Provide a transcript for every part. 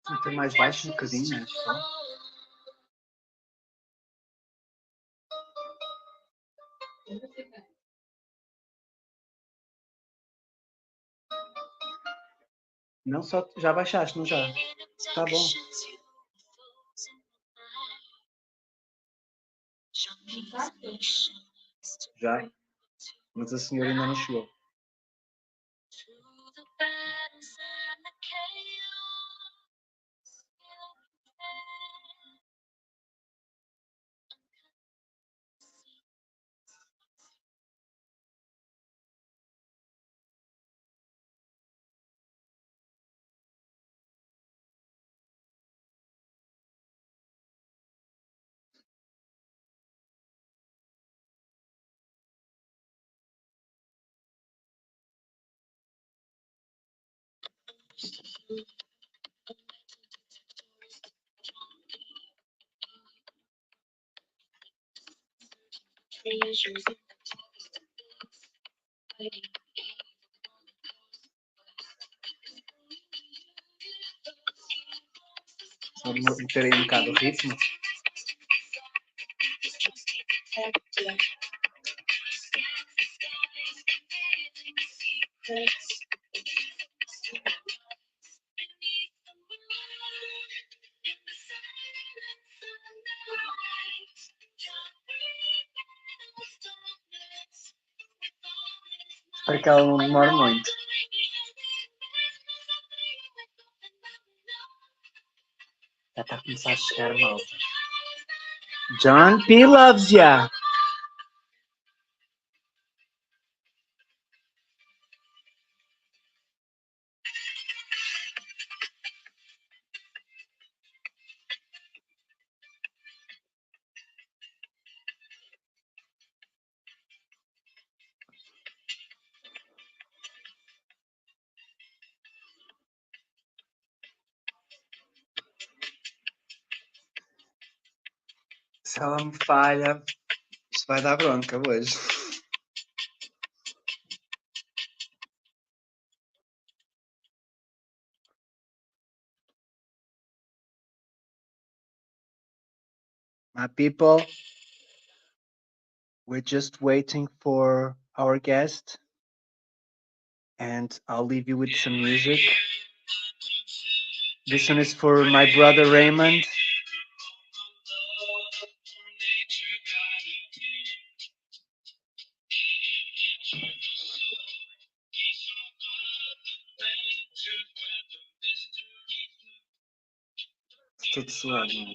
Até mais baixo um bocadinho, né? Só. Não só. Já baixaste, não já? Tá bom. Já. Mas a senhora ainda não chegou. Só meter aí um bocado o ritmo. Espero que ela não demore muito. Já está a começar a chegar malta. John P. loves ya! Se ela me falha, isto vai dar bronca hoje. My people, we're just waiting for our guest, and I'll leave you with some music. This one is for my brother Raymond. Tudo suave, mano.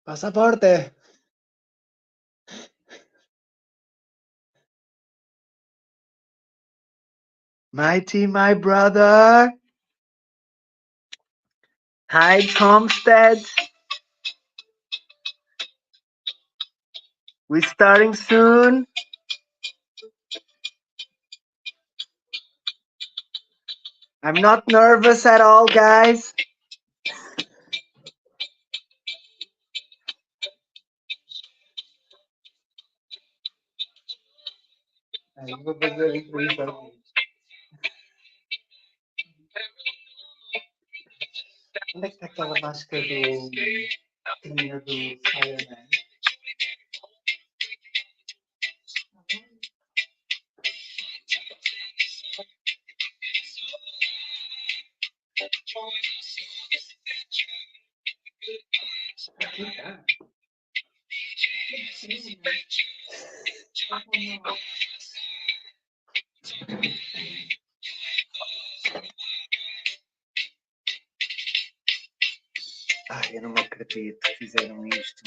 Pasaporte. Mighty, my brother. Hi, Homestead. We're starting soon. I'm not nervous at all, guys. Eu vou fazer a entrevista aqui. Onde é que está aquela máscara do menino do Fireman? Aqui tá. Ai, eu não acredito que fizeram isto.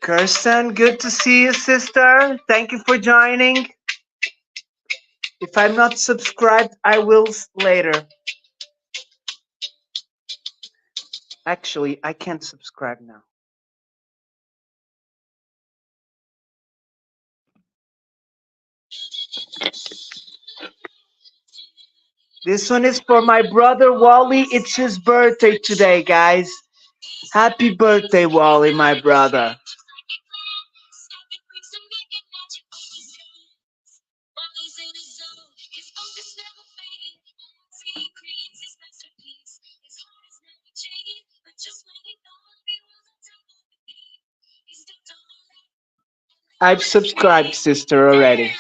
Kirsten, good to see you, sister. Thank you for joining. If I'm not subscribed, I will later. Actually, I can't subscribe now. This one is for my brother Wally. It's his birthday today, guys. Happy birthday, Wally, my brother. I've subscribed, sister, already.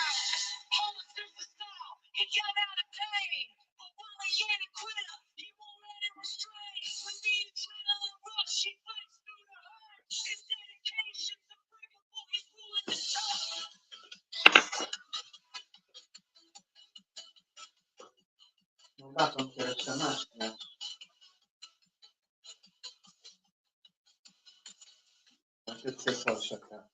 Não dá para meter esta máscara. Vai ter de ser só o chapéu.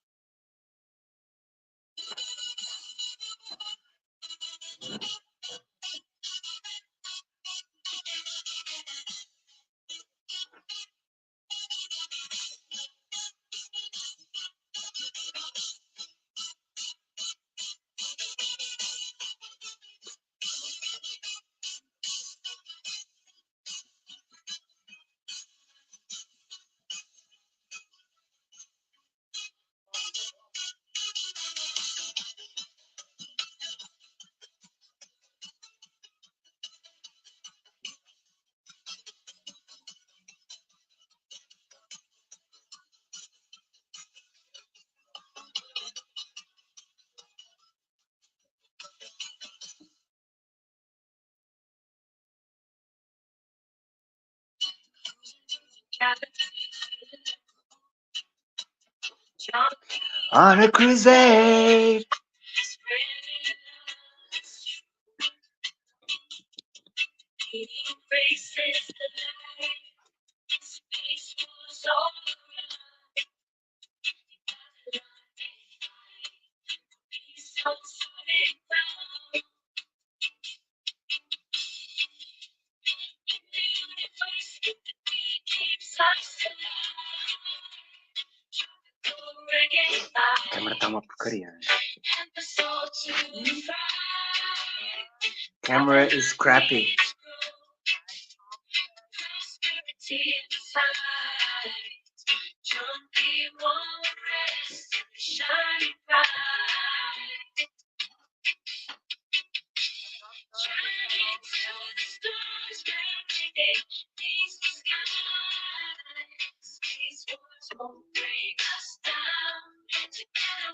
On a crusade. uma porcaria. Camera is crappy.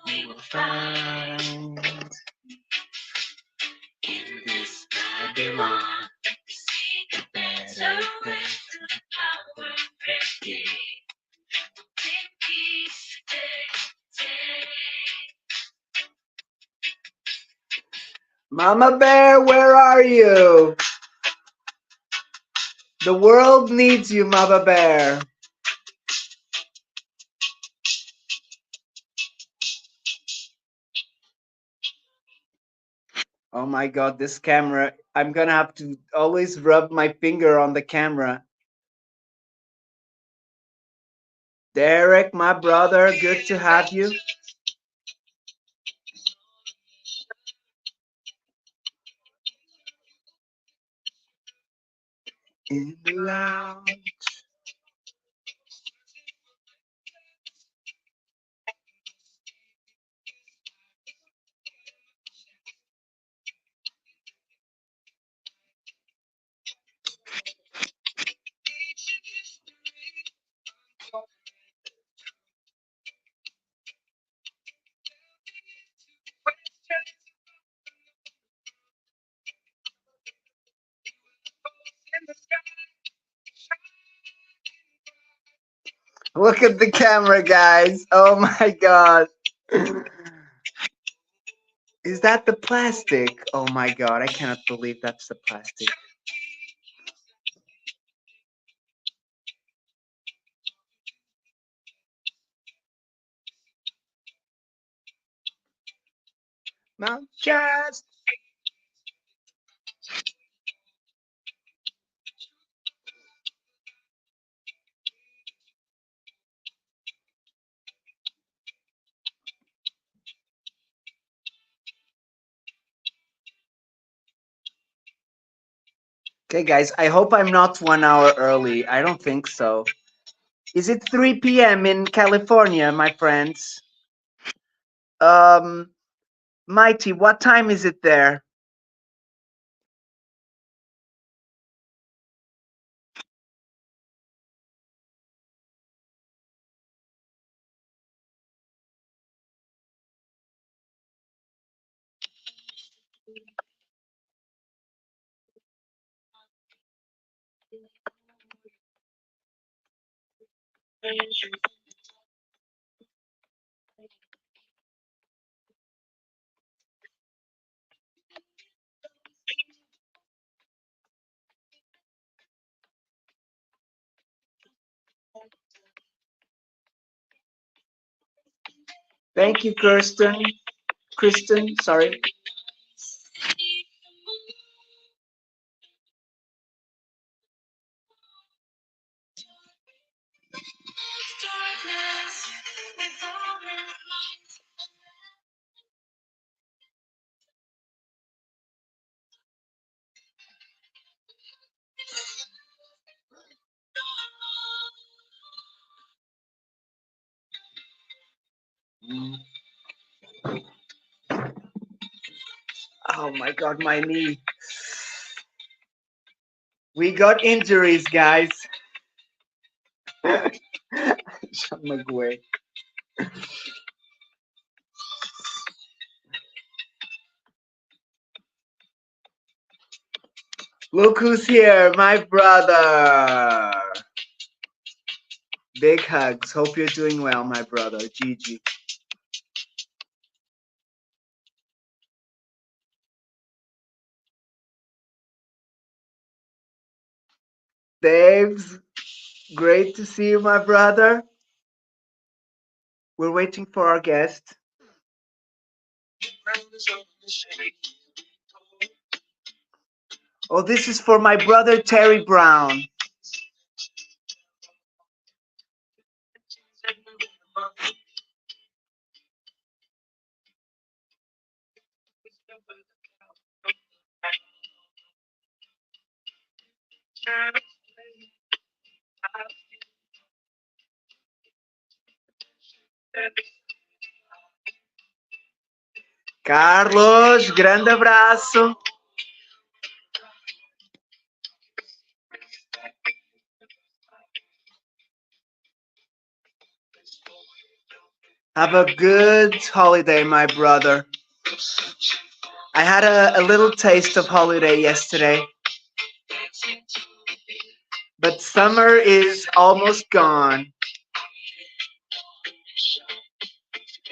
We will find in this Babylon a better place to our faith. Mama Bear, where are you? The world needs you, Mama Bear. Oh my god, this camera. I'm gonna have to always rub my finger on the camera. Derek, my brother, good to have you. In the lounge. Look at the camera, guys. Oh my god. Is that the plastic? Oh my god, I cannot believe that's the plastic. Mount Just. Okay, guys, I hope I'm not 1 hour early. I don't think so. Is it 3 p.m. in California, my friends? Mighty, what time is it there? Thank you, Kirsten. Kristen, sorry. Oh my god, my knee. We got injuries, guys. Sean McGuay. Look who's here, my brother. Big hugs. Hope you're doing well, my brother. Gigi. Dave's great to see you, my brother. We're waiting for our guest. Oh, this is for my brother Terry Brown. Carlos, grande abraço. Have a good holiday, my brother. I had a little taste of holiday yesterday, but summer is almost gone.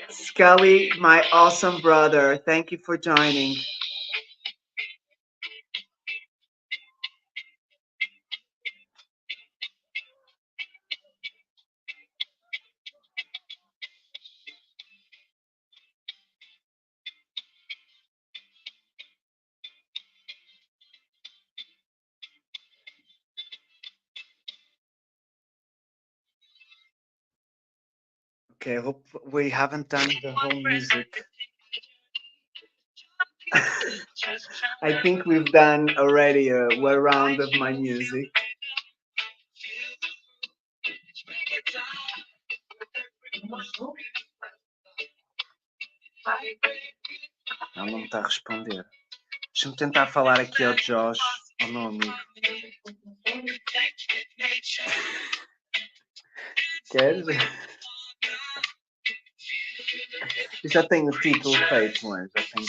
Scully, my awesome brother, thank you for joining. Okay, hope we haven't done the whole music. I think we've done already a round of my music. Ela não me está a responder. Deixa-me tentar falar aqui ao Josh, ao meu amigo. Queres? Eu já tenho o título feito, mas já tenho.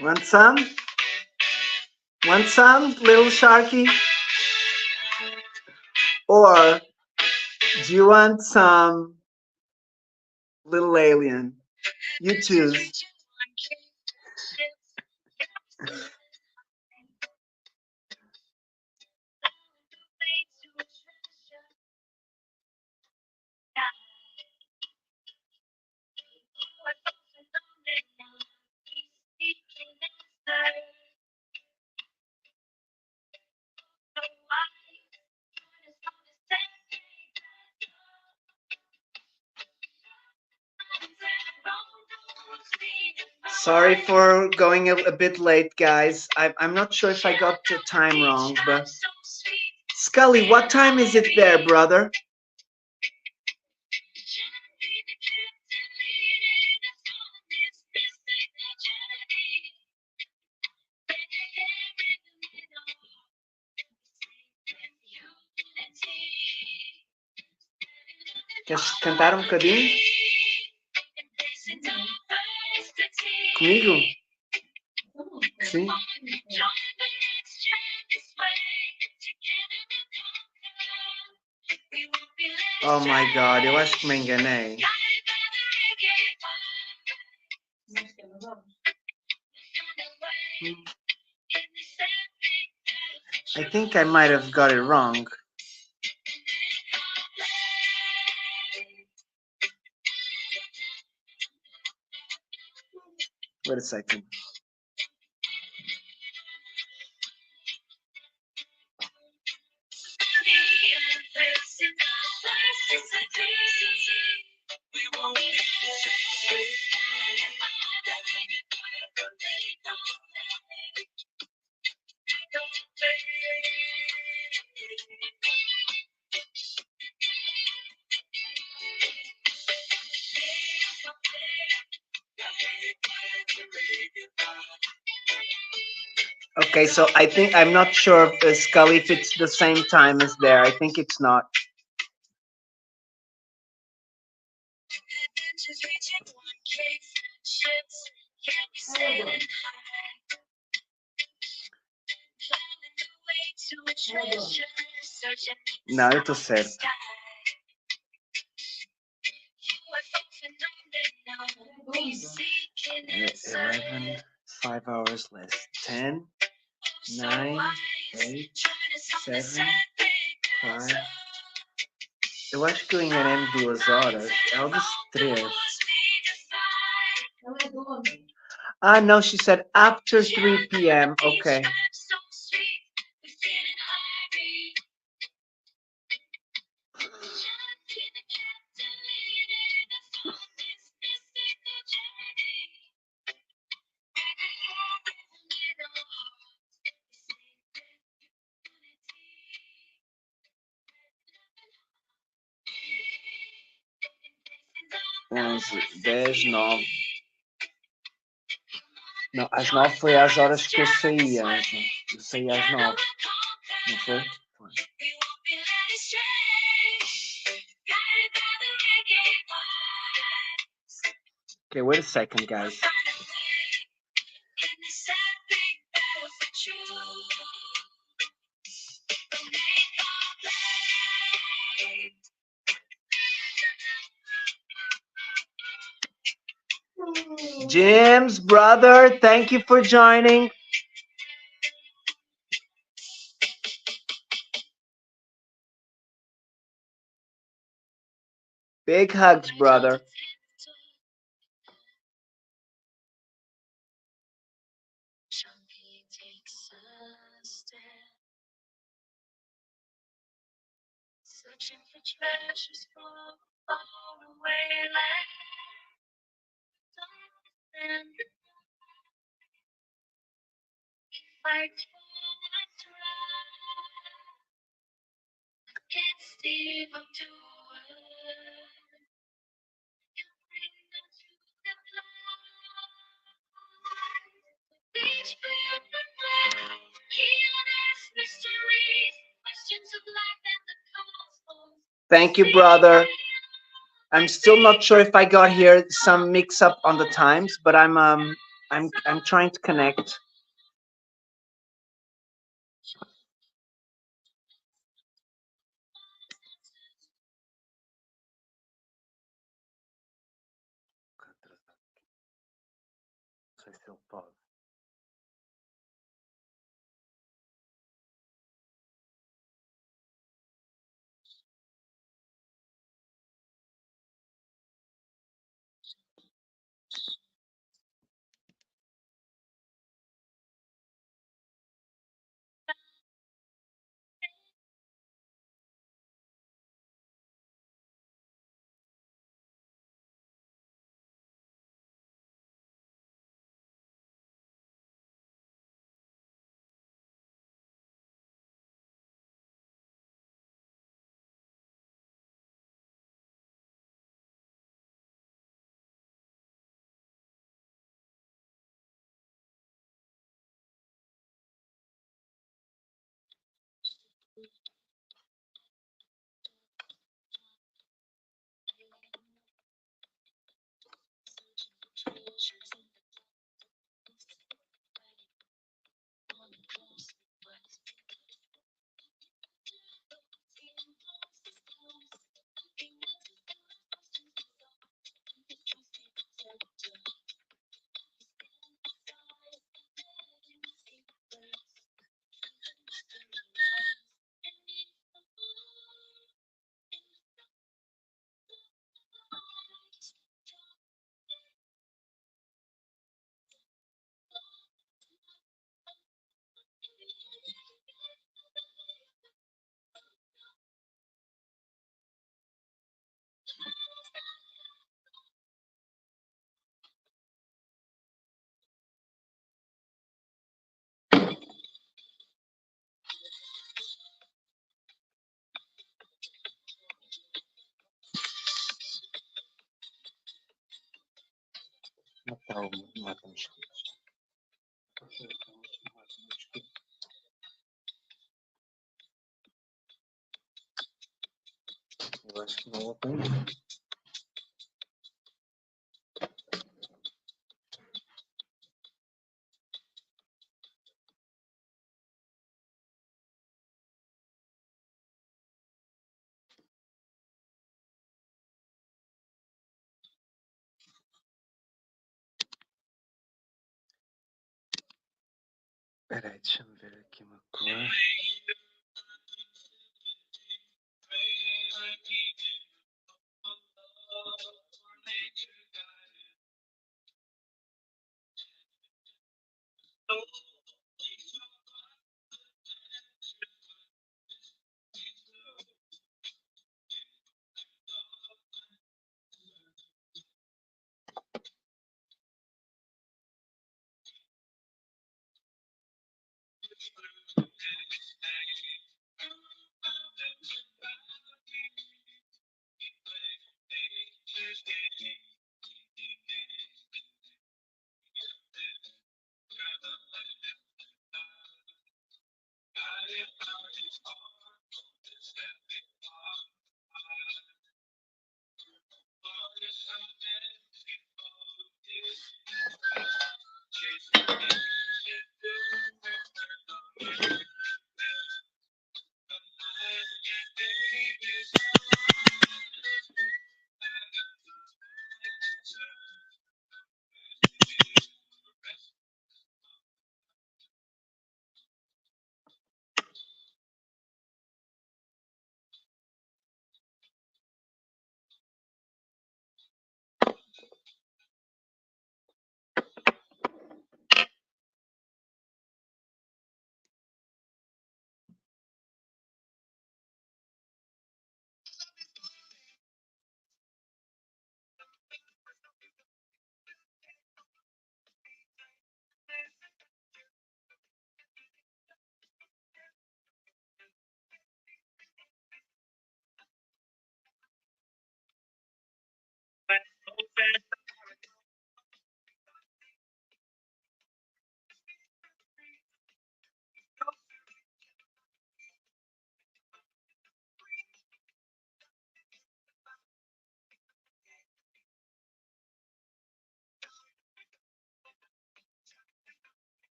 Want some? Want some, little sharky? Or do you want some, little alien? You choose. Sorry for going a bit late, guys. I'm not sure if I got the time wrong, but Scully, what time is it there, brother? Queres cantar um bocadinho? Comigo? Sim. Oh my God, eu acho que me enganei. I think I might have got it wrong. Wait a second. Okay, so I think I'm not sure if Scully, if it's the same time as there. I think it's not. Não, eu tô certo. 11, 5 hours less. 10, 9, 8, 7, 5. Eu acho que eu enganei 2 horas. Ela disse 3. Ah, no, she said after 3 p.m. Okay. Onze, 10, 9. Não, às 9 foi às horas que eu saí, Anja. Eu saí às 9. Não foi? Foi. Okay, wait a second, guys. James, brother, thank you for joining. Big hugs, brother. Thank you, brother. I'm still not sure if I got here some mix up on the times, but I'm trying to connect. Mata mosquitos. Eu acho que não aprendi. Peraí, deixa eu ver aqui uma cor.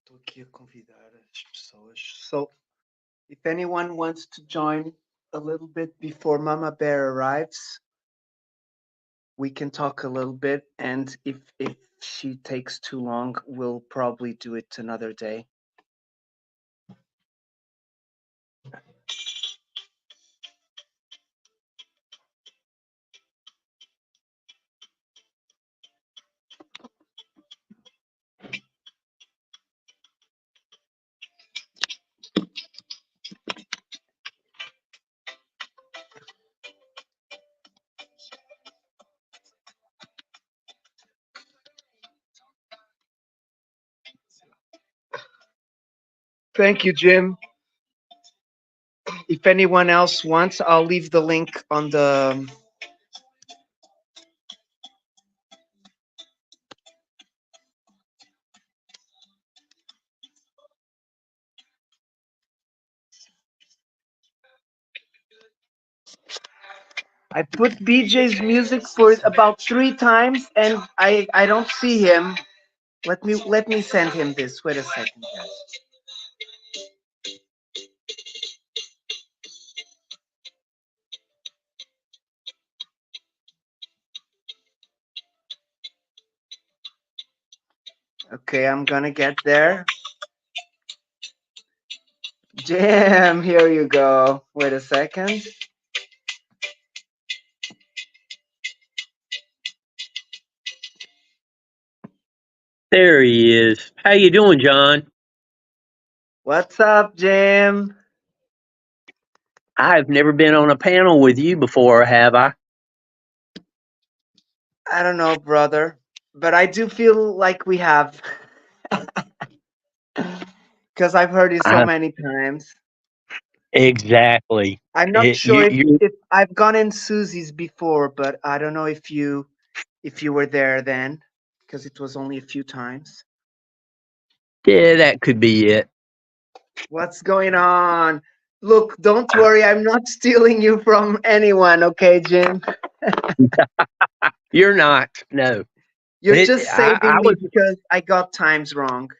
Estou aqui a convidar as pessoas. So, if anyone wants to join a little bit before Mama Bear arrives, we can talk a little bit. And if she takes too long, we'll probably do it another day. Thank you, Jim. If anyone else wants, I'll leave the link on the. I put BJ's music for about 3 times, and I don't see him. Let me send him this. Wait a second, guys. Okay, I'm gonna get there. Jim, here you go. Wait a second. There he is. How you doing, John? What's up, Jim? I've never been on a panel with you before, have I? I don't know, brother, but I do feel like we have, because I've heard you so I, many times. exactly. I'm not Eh, sure You, if, you if I've gone in Susie's before, but I don't know if you were there then, because it was only a few times. yeah, that could be it. What's going on? Look, don't worry. I'm not stealing you from anyone, okay, Jim? You're not. No. You're just I saving me was because I got times wrong.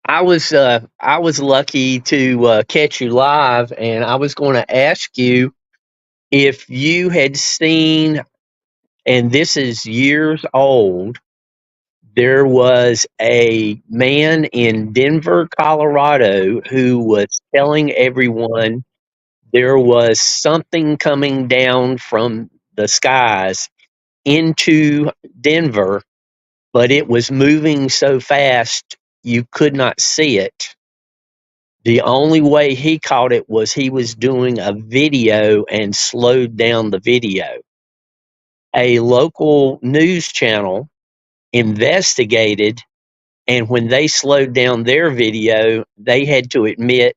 I was lucky to catch you live, and I was going to ask you if you had seen, and this is years old. There was a man in Denver, Colorado, who was telling everyone there was something coming down from the skies into Denver, but it was moving so fast you could not see it. The only way he caught it was he was doing a video and slowed down the video. A local news channel investigated, and when they slowed down their video, they had to admit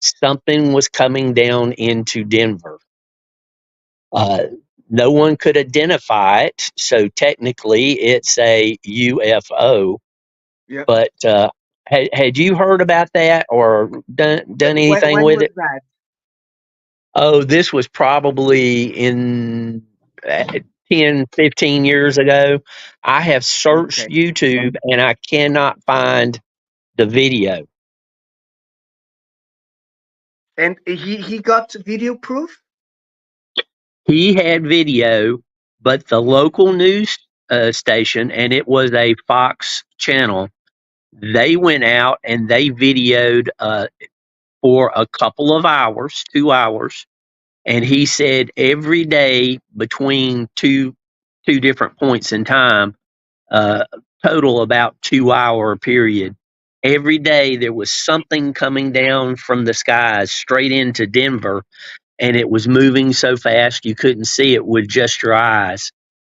something was coming down into Denver. Uh, no one could identify it, so technically it's a UFO. Yep. But had you heard about that or done anything When with was it? that? Oh, this was probably in uh, 10, 15 years ago. I have searched Okay. YouTube and I cannot find the video. And he got video proof? He had video, but the local news station, and it was a Fox channel, they went out and they videoed for a couple of hours, 2 hours, and he said every day between two different points in time, uh, total about 2 hour period. Every day there was something coming down from the skies straight into Denver, and it was moving so fast you couldn't see it with just your eyes.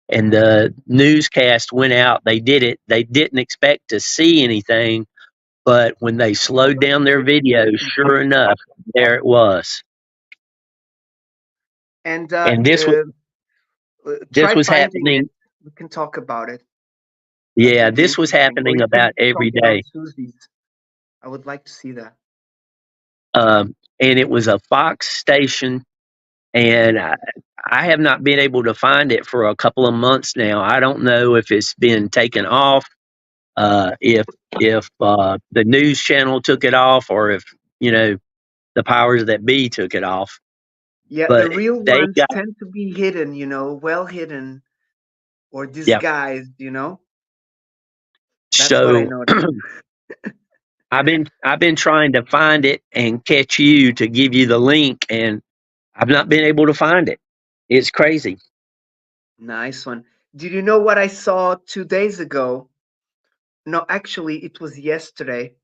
And the newscast went out. They did it. They didn't expect to see anything, but when they slowed down their video, sure enough, there it was. And And this try was finding it. happening. We can talk about it. That Yeah, would be this was interesting. Or happening even about we can talk every about day. Susie's. I would like to see that. And it was a Fox station, and I have not been able to find it for a couple of months now. I don't know if it's been taken off, if the news channel took it off, or if you know the powers that be took it off. Yeah, the But real they ones got tend to be hidden, well hidden or yeah. disguised. That's what I So noticed. I've been trying to find it and catch you to give you the link, and I've not been able to find it. It's crazy. Nice one. Did you know what I saw 2 days ago? No, actually, it was yesterday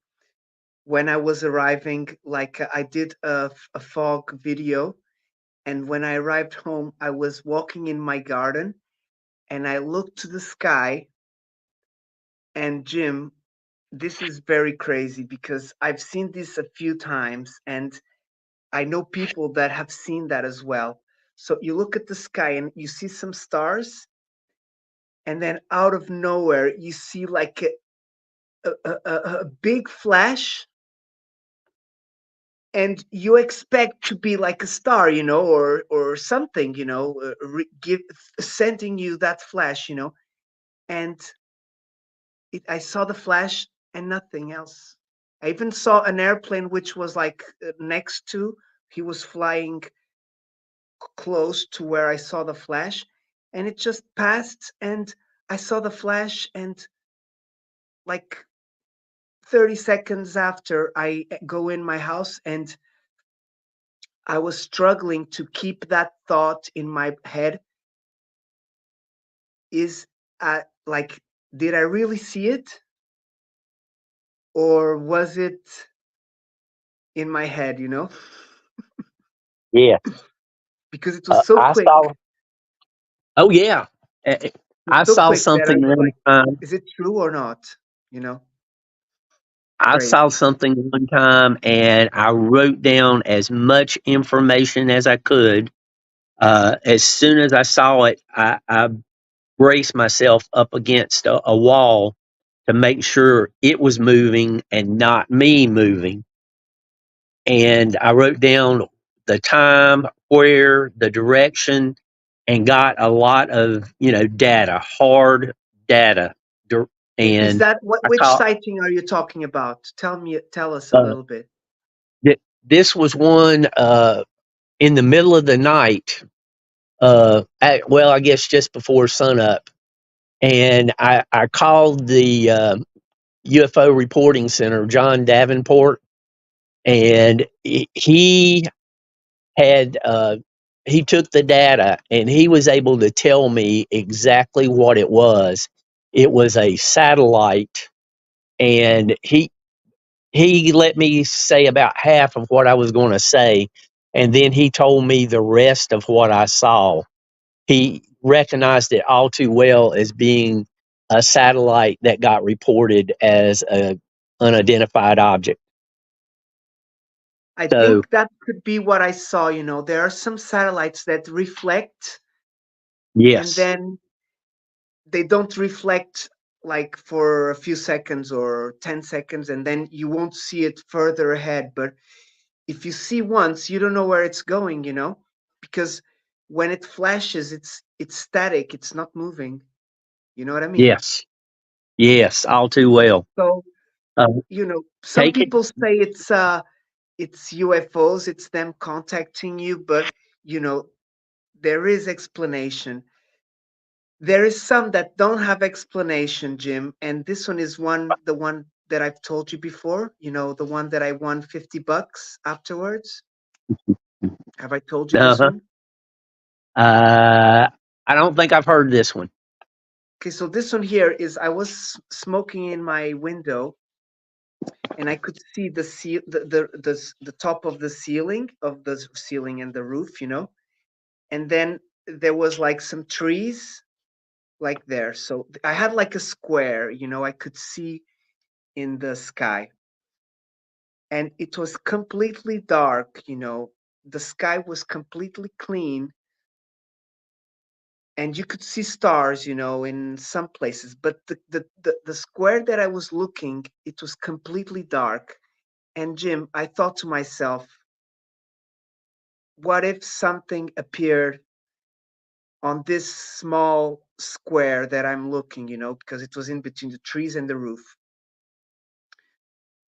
when I was arriving. Like I did a fog video, and when I arrived home, I was walking in my garden and I looked to the sky. And Jim, this is very crazy because I've seen this a few times, and I know people that have seen that as well. So you look at the sky and you see some stars, and then out of nowhere you see like a big flash, and you expect to be like a star, or something, sending you that flash, and I saw the flash and nothing else. I even saw an airplane which was like next to. He was flying close to where I saw the flash, and it just passed, and I saw the flash, and like 30 seconds after, I go in my house, and I was struggling to keep that thought in my head. Is like, did I really see it, or was it in my head? Yeah, Because it was so I quick. saw. Oh yeah, Uh, It was I so saw quick that I something was one like, time. is it true or not? You know, I saw Crazy. something one time, and I wrote down as much information as I could. As soon as I saw it, I braced myself up against a wall to make sure it was moving and not me moving. and I wrote down the time, where, the direction, and got a lot of data, hard data. Is And that what? I Which caught sighting are you talking about? Tell us a uh, little bit. this was one in the middle of the night. Well, I guess just before sunup, and I called the UFO reporting center, John Davenport, and had he took the data and he was able to tell me exactly what it was. It was a satellite, and he let me say about half of what I was going to say, and then he told me the rest of what I saw. He recognized it all too well as being a satellite that got reported as a unidentified object. I So think that could be what I saw. There are some satellites that reflect, and yes, then they don't reflect like for a few seconds or 10 seconds, and then you won't see it further ahead. But if you see once, you don't know where it's going, because when it flashes, it's static, it's not moving. You know what I mean? yes, yes, all too well. So, Uh, some take it. people say it's UFOs, it's them contacting you, but you know, there is explanation. There is some that don't have explanation, Jim, and this one is the one that I've told you before, the one that I won $50 afterwards. Have I told you this Uh-huh. one? Uh, I don't think I've heard this one. Okay, so this one here is I was smoking in my window and I could see the top of the ceiling and the roof, and then there was like some trees like there. So I had like a square, I could see in the sky, and it was completely dark. The sky was completely clean, and you could see stars, in some places. But the square that I was looking, it was completely dark. And Jim, I thought to myself, what if something appeared on this small square that I'm looking, because it was in between the trees and the roof,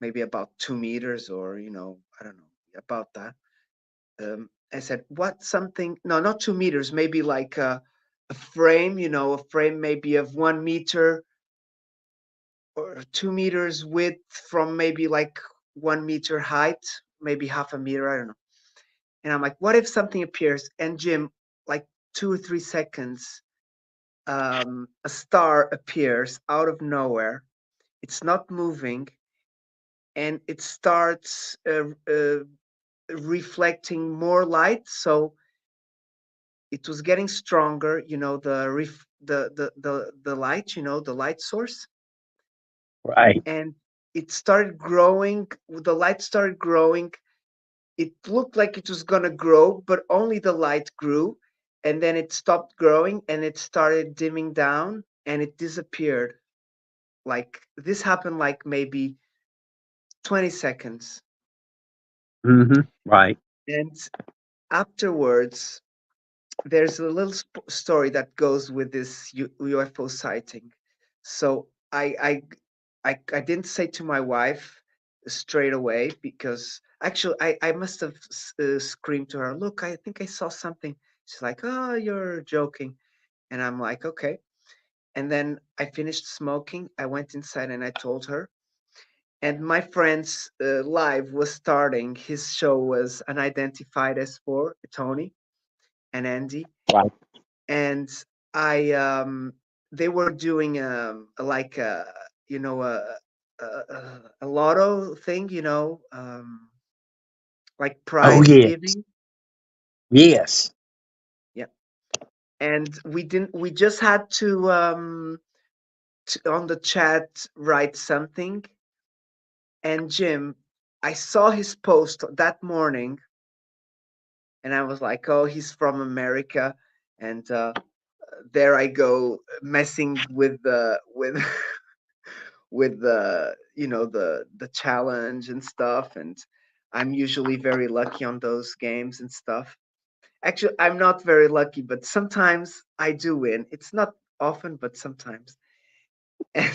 maybe about 2 meters, or, I don't know, about that. I said, what something, no, not 2 meters, maybe like a frame, a frame maybe of 1 meter or 2 meters width from maybe like 1 meter height, maybe half a meter, I don't know. And I'm like, what if something appears? And Jim, like 2 or 3 seconds, a star appears out of nowhere. It's not moving, and it starts reflecting more light. So it was getting stronger. The light. The light source, Right. and it started growing. The light started growing. It looked like it was gonna grow, but only the light grew, and then it stopped growing and it started dimming down and it disappeared. Like this happened like maybe 20 seconds. Right. And afterwards, there's a little story that goes with this UFO sighting. So I didn't say to my wife straight away, because actually I must have screamed to her, "Look, I think I saw something." She's like, "Oh, you're joking," and I'm like, "Okay." And then I finished smoking. I went inside and I told her. And my friend's live was starting. His show was Unidentified S4, Tony and Andy, Right. and I they were doing like a lotto thing, like Oh prize yes. giving. Yes. Yeah, and we just had to on the chat write something. And Jim, I saw his post that morning, and I was like, oh, he's from America, and there I go messing with the with with the the challenge and stuff. And I'm usually very lucky on those games and stuff. Actually, I'm not very lucky, but sometimes I do win. It's not often, but sometimes. And,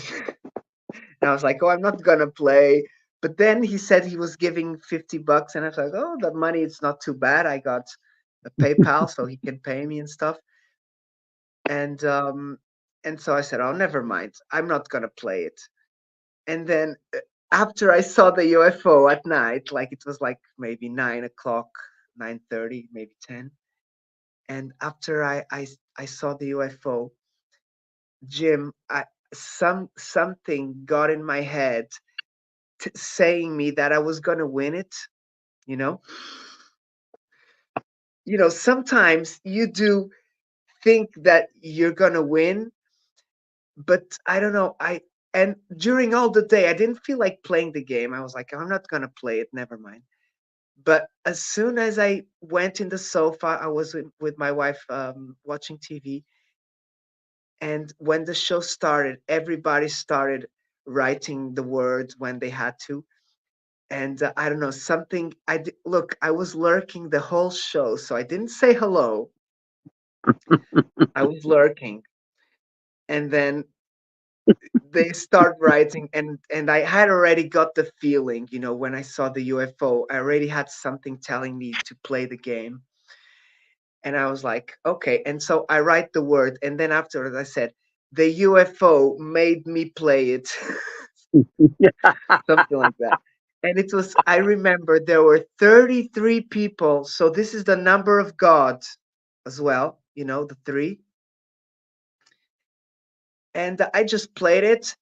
and I was like, oh, I'm not gonna play. But then he said he was giving $50, and I was like, oh, that money is not too bad. I got a PayPal, so he can pay me and stuff. And um, and so I said, oh, never mind. I'm not gonna play it. And then after I saw the UFO at night, like it was like maybe 9 o'clock, 9:30, maybe 10. And after I saw the UFO, Jim, something got in my head saying me that I was gonna win it. You know, sometimes you do think that you're gonna win, but I don't know. And during all the day, I didn't feel like playing the game. I was like, I'm not gonna play it. Never mind. But as soon as I went in the sofa, I was with my wife watching TV. And when the show started, everybody started writing the words when they had to. And I don't know, something look, I was lurking the whole show, so I didn't say hello. I was lurking. And then they start writing, and I had already got the feeling, when I saw the UFO, I already had something telling me to play the game. And I was like, okay. And so I write the word, and then afterwards I said, the UFO made me play it. Something like that. And it was, I remember there were 33 people. So this is the number of God as well, the three. And I just played it.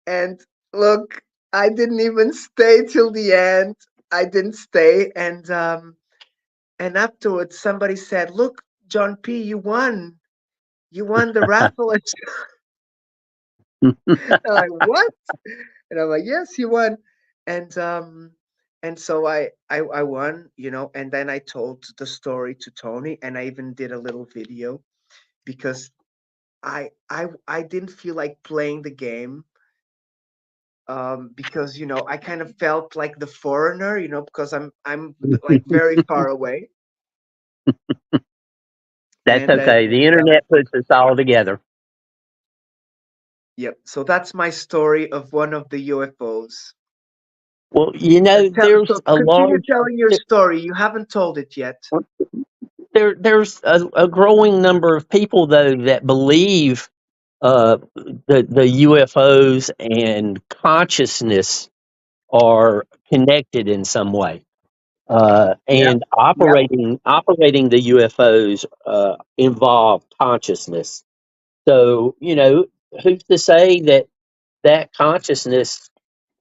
And look, I didn't even stay till the end. I didn't stay. And afterwards somebody said, look, John P, you won. You won the raffle. I'm like, what? And I'm like, yes, he won. And so I won, and then I told the story to Tony, and I even did a little video because I didn't feel like playing the game, because I kind of felt like the foreigner, because I'm like very far away. That's And okay. The internet puts us all together. yep. So that's my story of one of the UFOs. Well, So there's a continue large telling your story. You haven't told it yet. there's a growing number of people though that believe the UFOs and consciousness are connected in some way. Yep. And Yep. operating the UFOs involve consciousness. So who's to say that consciousness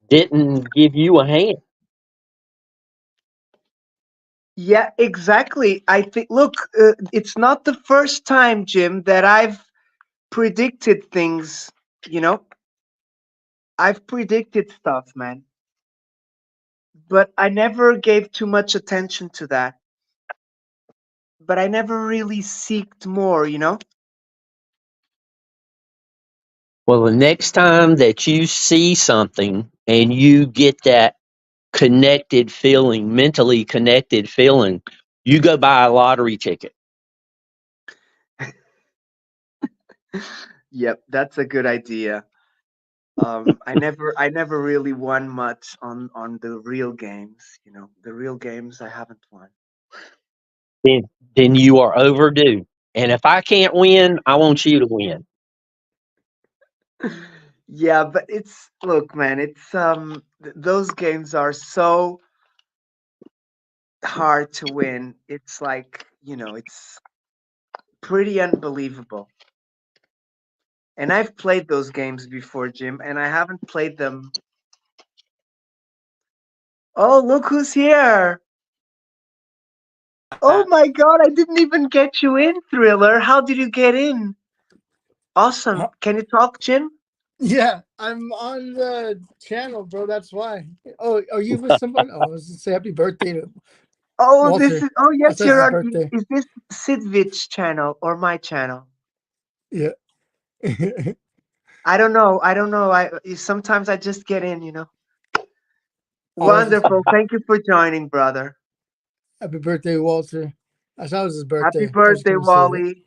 didn't give you a hand? Yeah, exactly. I think, look, it's not the first time, Jim, that I've predicted things, you know? I've predicted stuff, man. But I never gave too much attention to that. But I never really seeked more? Well, the next time that you see something and you get that connected feeling, mentally connected feeling, you go buy a lottery ticket. Yep, that's a good idea. I never really won much on the real games. The real games I haven't won. Then, then you are overdue. And if I can't win, I want you to win. Yeah, but look, man, those games are so hard to win. It's like, it's pretty unbelievable. And I've played those games before, Jim, and I haven't played them. Oh, look who's here. Oh my God, I didn't even get you in, Thriller. How did you get in? Awesome. Can you talk, Jim? Yeah, I'm on the channel, bro. That's why. Oh, are you with someone? Oh, I was gonna say happy birthday to Oh, Walter. oh I yes, thought it's you're his on. birthday. Is this Sidvich channel or my channel? Yeah. I don't know. I don't know. Sometimes I just get in. Oh, that's what's Wonderful. Thank you for joining, brother. happy birthday, Walter. I thought it was his Happy birthday. I was birthday, going to say it. Wally.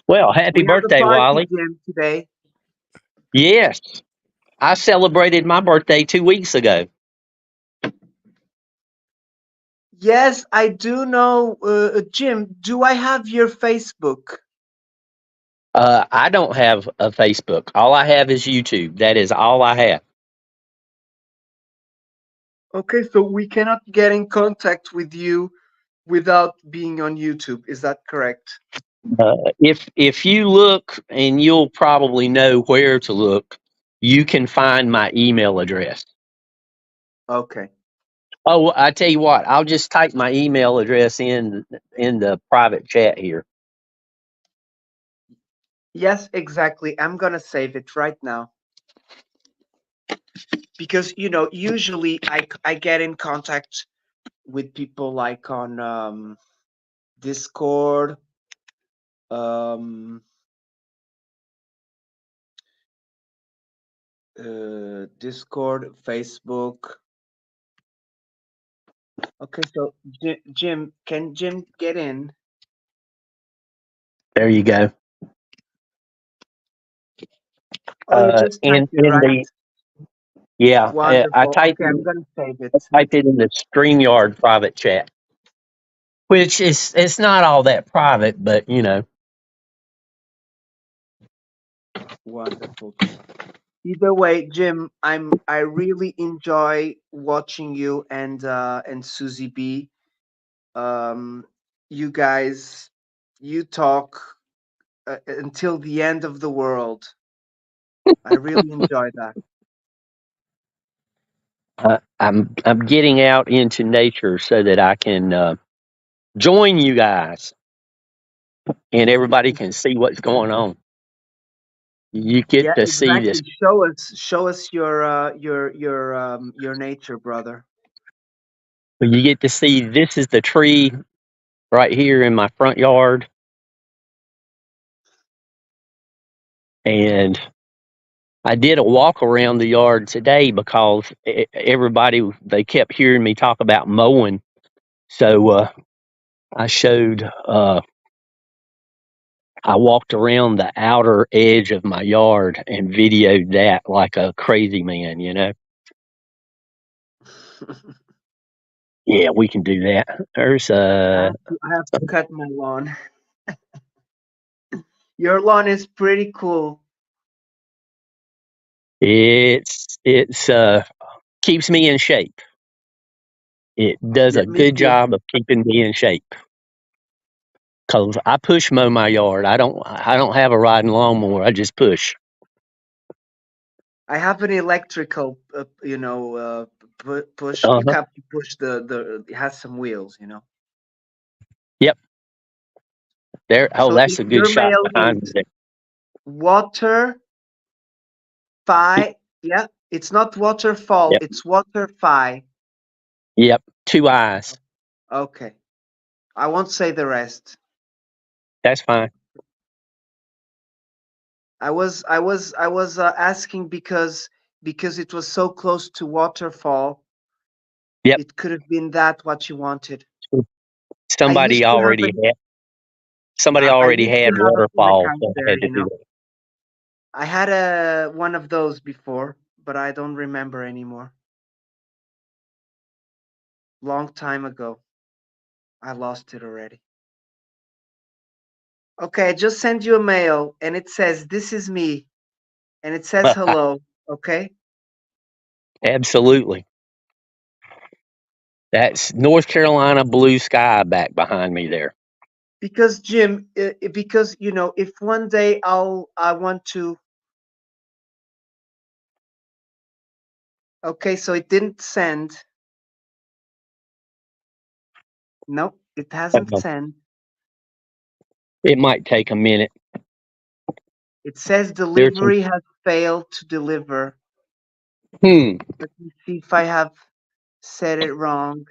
Well, happy We had a birthday, party, Wally. Jim, today. Yes, I celebrated my birthday 2 weeks ago. Yes, I do know. Jim, do I have your Facebook? I don't have a Facebook. All I have is YouTube. That is all I have. Okay, so we cannot get in contact with you without being on YouTube. Is that correct? If you look, and you'll probably know where to look, you can find my email address. Okay. Oh, I tell you what, I'll just type my email address in the private chat here. Yes, exactly. I'm gonna save it right now because usually I get in contact with people like on Discord, um, Discord, Facebook. Okay, so Jim, can Jim get in? There you go. Oh, you just In typed it, in right? the yeah, I Wonderful. typed Okay, I'm gonna save it. it in the StreamYard private chat, which is it's not all that private, but Wonderful. Either way, Jim, I really enjoy watching you and Susie B. Um, you guys, you talk until the end of the world. I really enjoy that. I'm getting out into nature so that I can join you guys and everybody can see what's going on. You get Yeah, to see this. exactly. Show us your nature, brother. You get to see this is the tree right here in my front yard, and I did a walk around the yard today because everybody they kept hearing me talk about mowing. So I showed. I walked around the outer edge of my yard and videoed that like a crazy man. Yeah, we can do that. There's I have to cut my lawn. Your lawn is pretty cool. it's keeps me in shape. It does Yeah, a me good too. job of keeping me in shape. Cause I push mow my yard. I don't have a riding lawnmower. I just push. I have an electrical, push. Uh You huh. have to push the. It has some wheels. Yep. There. Oh, So that's a good your shot mail behind me is there. water Yeah, it's not waterfall. Yep. It's water. Yep. Two eyes. Okay, I won't say the rest. That's fine. I was asking because it was so close to waterfall. Yep. It could have been that what you wanted. I Somebody used to have already an had. Somebody I already used to had have an waterfall, account so I there. had to do that. I had a one of those before, but I don't remember anymore. Long time ago. I lost it already. Okay, I just sent you a mail and it says this is me and it says hello, okay? Absolutely. That's North Carolina blue sky back behind me there. Because Jim, because if one day I want to. Okay, so it didn't send. Nope, it hasn't Uh, sent. It might take a minute. It says There's some. delivery has failed to deliver. Hmm. Let me see if I have said it wrong.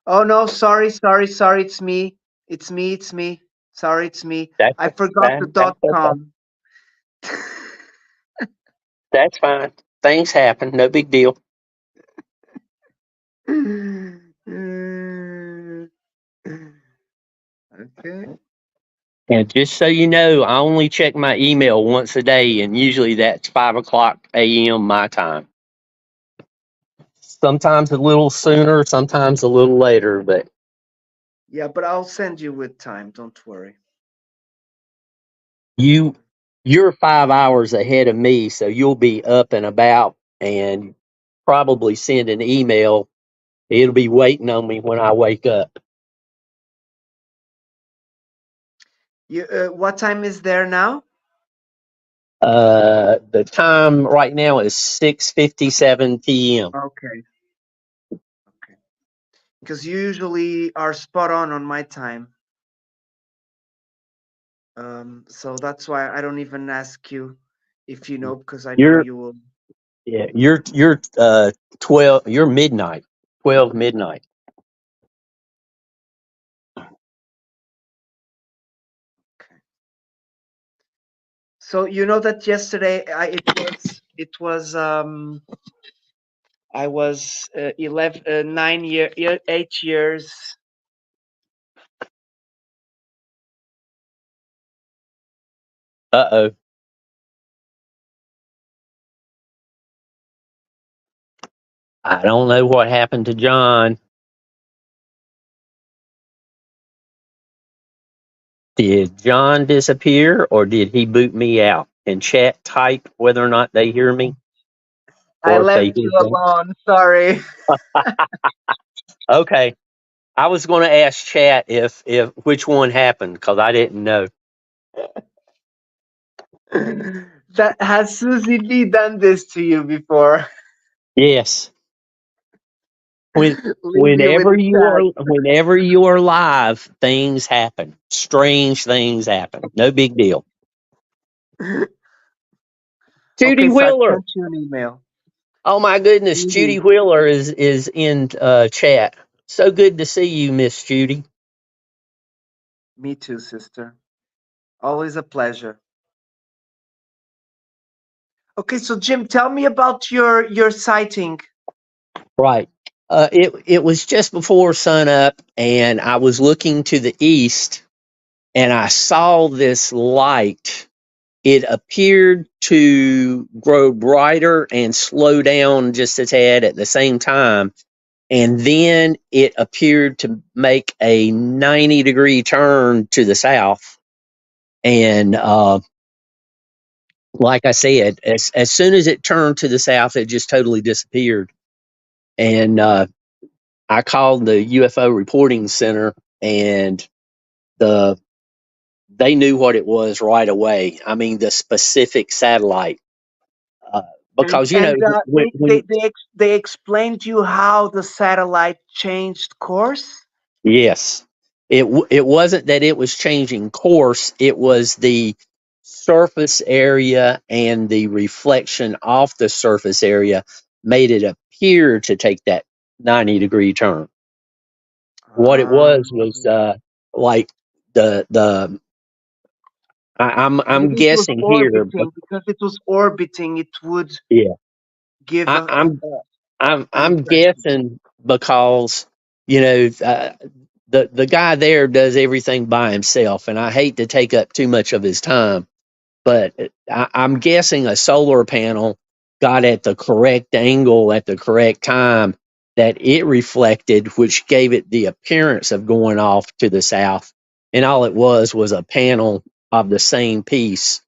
Oh no, sorry, it's me. It's me. Sorry, it's me. That's I forgot the that's okay. .com. That's fine. Things happen. No big deal. Okay. And just so you know, I only check my email once a day, and usually that's 5 o'clock a.m. my time. Sometimes a little sooner, sometimes a little later, but Yeah, but I'll send you with time. Don't worry. you you're 5 hours ahead of me, so you'll be up and about and probably send an email. It'll be waiting on me when I wake up. What time is there now? The time right now is 6:57 p.m. Okay. Okay. Because you usually are spot on my time. So that's why I don't even ask you if you know, because I know You're you will. Yeah, you're 12. You're midnight. 12 midnight. Okay. So you know that yesterday it was I was 11 8 years. Uh oh. I don't know what happened to John. Did John disappear or did he boot me out? And chat type whether or not they hear me I or if they left hear you me. alone. Sorry. Okay. I was going to ask chat if which one happened because I didn't know. That has Susie Lee done this to you before? Yes. When Leave you with chat. whenever you are live, things happen. Strange things happen. No big deal. Judy Okay, so I Wheeler. sent you an email. Oh my goodness, Judy Judy, Wheeler is in chat. So good to see you, Miss Judy. me too, sister. Always a pleasure. Okay, so Jim, tell me about your sighting. Right. It was just before sunup, and I was looking to the east, and I saw this light. It appeared to grow brighter and slow down just a tad at the same time, and then it appeared to make a 90-degree turn to the south. And like I said, as soon as it turned to the south, it just totally disappeared. And I called the UFO reporting center, and the they knew what it was right away. I mean, the specific satellite, uh, because And when they explained to you how the satellite changed course. yes, it wasn't that it was changing course. It was the surface area and the reflection off the surface area made it appear to take that 90-degree turn. What it Ah, was like the I'm maybe it was guessing here, but orbiting. Because it was orbiting, it would yeah, give I, I'm an I'm impression. guessing because the guy there does everything by himself, and I hate to take up too much of his time, but I'm guessing a solar panel got at the correct angle at the correct time that it reflected, which gave it the appearance of going off to the south, and all it was a panel of the same piece,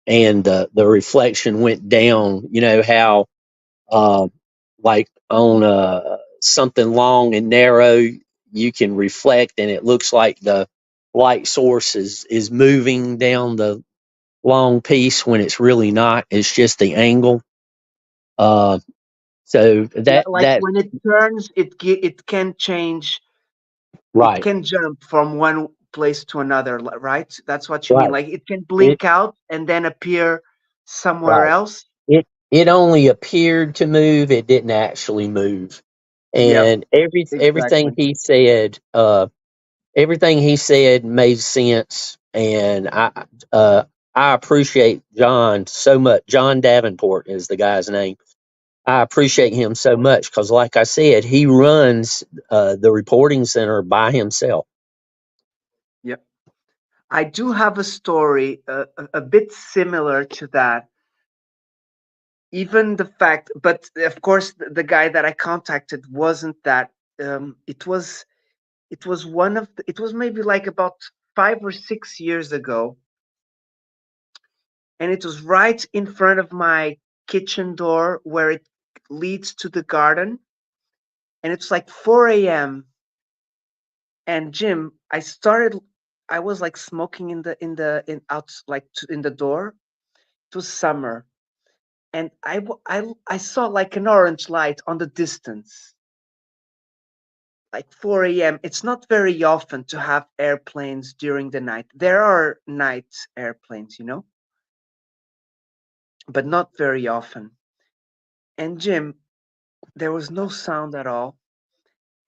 and the reflection went down. You know how uh, like on something long and narrow, you can reflect, and it looks like the light source is moving down the long piece when it's really not. It's just the angle. Uh, so Like that when it turns, it can change. It right, can jump from one place to another, right? That's what you mean. right, Like it can it blink out and then appear somewhere right. else. It only appeared to move. It didn't actually move. Yep, And exactly. everything he said made sense. And I appreciate John so much. John Davenport is the guy's name. I appreciate him so much because, like I said, he runs the reporting center by himself. Yep. I do have a story a bit similar to that. Even the fact, but of course, the guy that I contacted wasn't that. It was one of it was maybe like about 5 or 6 years ago, and it was right in front of my kitchen door where it leads to the garden, and it's like 4 a.m. And Jim, I was like smoking in out like in the door. It was summer, and I saw like an orange light on the distance, like 4 a.m. It's not very often to have airplanes during the night. There are night airplanes, but not very often. And Jim, there was no sound at all,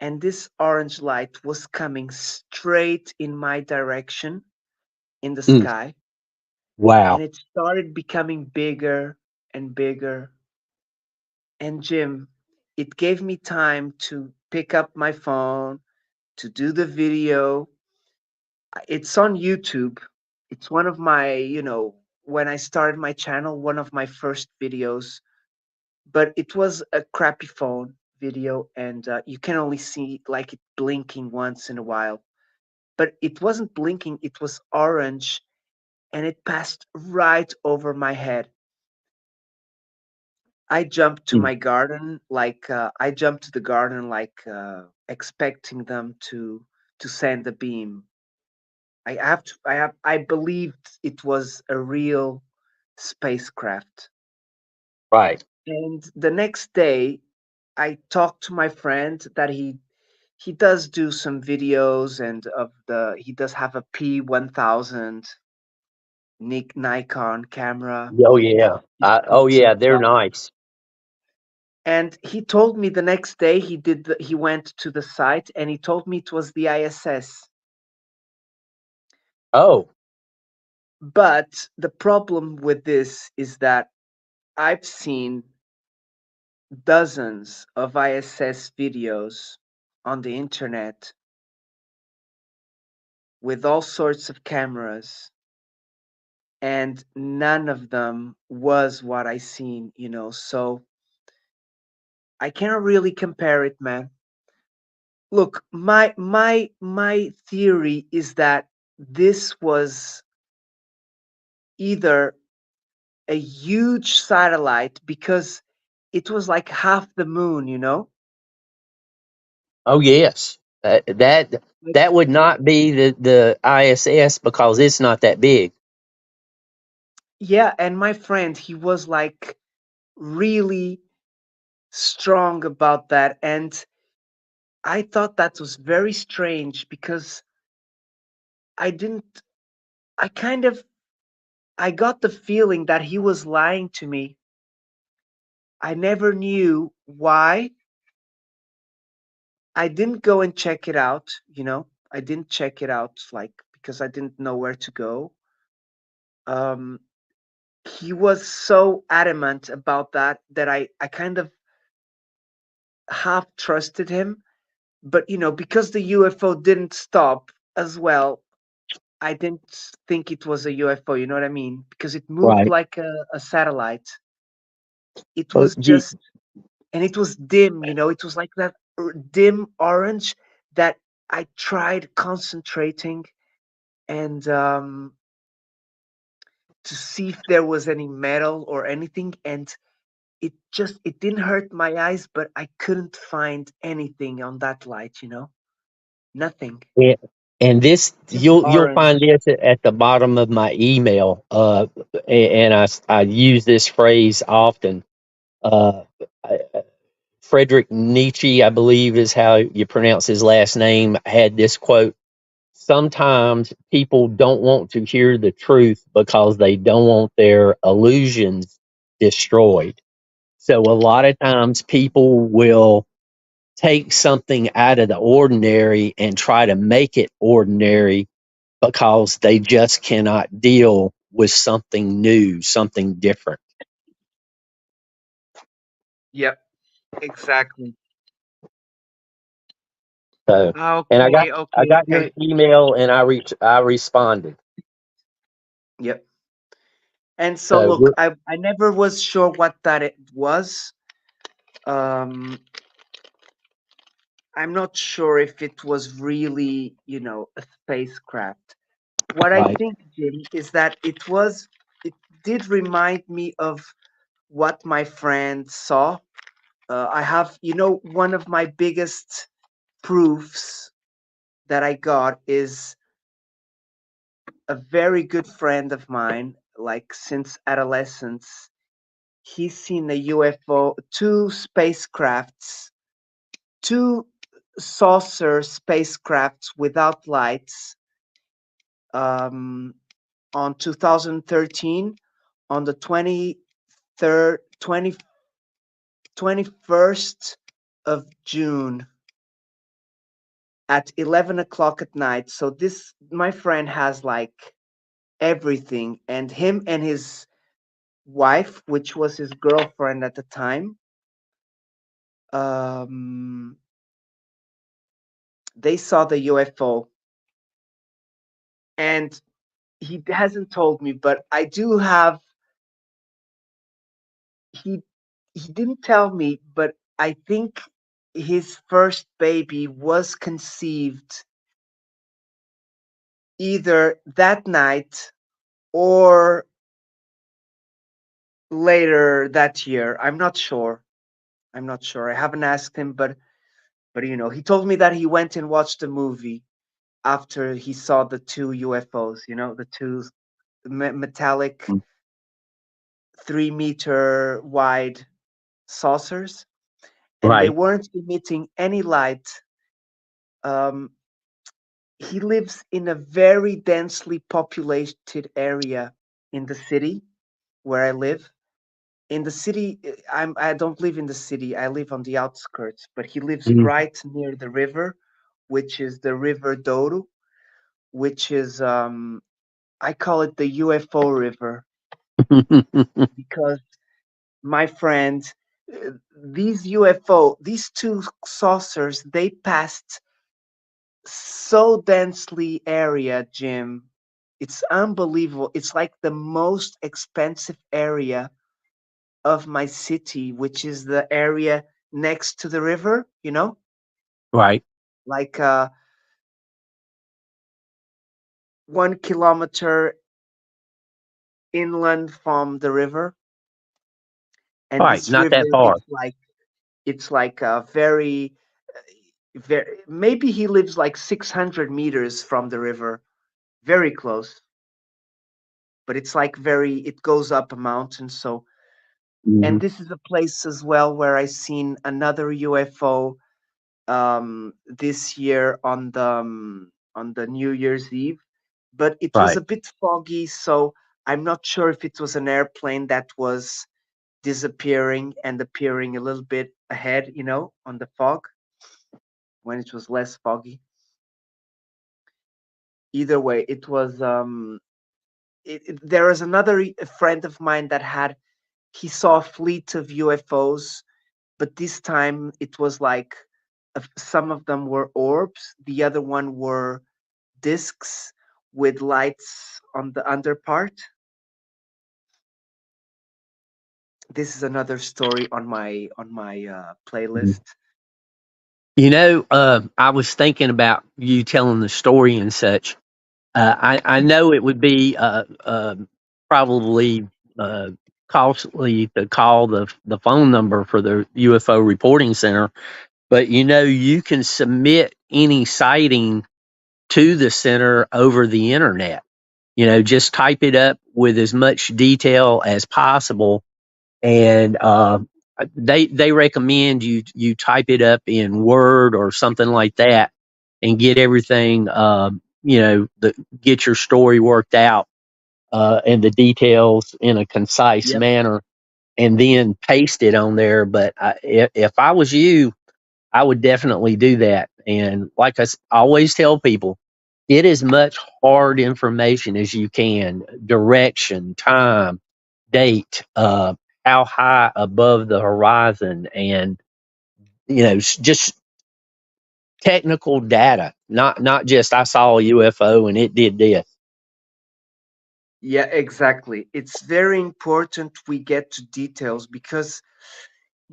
and this orange light was coming straight in my direction in the Mm, sky, and wow. it started becoming bigger and bigger. And Jim, it gave me time to pick up my phone, to do the video. It's on YouTube. It's one of my, when I started my channel, one of my first videos, but it was a crappy phone video, and you can only see like it blinking once in a while. But it wasn't blinking, it was orange, and it passed right over my head. I jumped to Mm, my garden, like I jumped to the garden, like expecting them to send a beam. I believed it was a real spacecraft. right. And the next day, I talked to my friend that he does do some videos, and he does have a P1000 Nikon camera. Oh yeah. He's Oh doing some yeah. They're stuff. nice. And he told me the next day he went to the site, and he told me it was the ISS. Oh, But the problem with this is that I've seen dozens of ISS videos on the internet with all sorts of cameras, and none of them was what I seen. So I can't really compare it, man. Look, my theory is that this was either a huge satellite, because it was like half the moon. oh yes. Like, That would not be the ISS because it's not that big. yeah, and my friend, he was like really strong about that, and I thought that was very strange because I didn't I kind of I got the feeling that he was lying to me. I never knew why. I didn't go and check it out. I didn't check it out, like, because I didn't know where to go. Um he was so adamant about that I kind of half trusted him, but because the UFO didn't stop as well, I didn't think it was a UFO, you know what I mean? Because it moved Right. like a satellite. It Oh, was just, and it was dim. It was like that dim orange that I tried concentrating, and to see if there was any metal or anything, and it didn't hurt my eyes, but I couldn't find anything on that light. Nothing. yeah. And this Just you'll find orange. this at the bottom of my email. And I use this phrase often. Uh, Friedrich Nietzsche, I believe is how you pronounce his last name, had this quote: "Sometimes people don't want to hear the truth because they don't want their illusions destroyed." So a lot of times people will take something out of the ordinary and try to make it ordinary because they just cannot deal was something new, something different. Yep, exactly. So, and Okay, I okay, got your okay. email and I responded. Yep. And so So look, I never was sure what that it was. Um, I'm not sure if it was really, a spacecraft. What I right. think, Jim, is that it did remind me of what my friend saw. I have, one of my biggest proofs that I got is a very good friend of mine, like since adolescence. He's seen a UFO, two spacecrafts, two saucer spacecrafts without lights, um, on 2013, on the 23rd, 21st of June at 11 o'clock at night. So this, my friend has like everything, and him and his wife, which was his girlfriend at the time, um, they saw the UFO. And he hasn't told me, but I do have, he he didn't tell me, but I think his first baby was conceived either that night or later that year. I'm not sure. I'm not sure. I haven't asked him, but he told me that he went and watched the movie after he saw the two UFOs. The two metallic, 3-meter wide saucers, and they Right. weren't emitting any light. Um, he lives in a very densely populated area in the city where I live. In the city, I don't live in the city. I live on the outskirts, but he lives Mhm. right near the river, which is the River Douro, which is, I call it the UFO River, because my friend, these two saucers, they passed so densely area, Jim. It's unbelievable. It's like the most expensive area of my city, which is the area next to the river, Right. like 1 kilometer inland from the river. And Right. this Not river, that far. it's like a very, maybe he lives like 600 meters from the river, very close. But it's like it goes up a mountain. So, Hmm. and this is a place as well where I seen another UFO, this year on the New Year's Eve, but it was Right. a bit foggy, so I'm not sure if it was an airplane that was disappearing and appearing a little bit ahead, on the fog when it was less foggy. Either way, it was. There was another a friend of mine that he saw a fleet of UFOs, but this time it was like, some of them were orbs, the other one were discs with lights on the under part. This is another story on my Mhm. playlist. I was thinking about you telling the story and such. I know it would be probably uh, costly to call the phone number for the UFO reporting center, but you can submit any sighting to the center over the internet. Just type it up with as much detail as possible, and they recommend you type it up in Word or something like that, and get everything. Get your story worked out, and the details in a concise Yep. manner, and then paste it on there. But if I was you, I would definitely do that. And like I always tell people, Get as much hard information as you can, direction, time, date, how high above the horizon, and just technical data, not just I saw a UFO and it did this. Yeah, exactly. It's very important we get to details because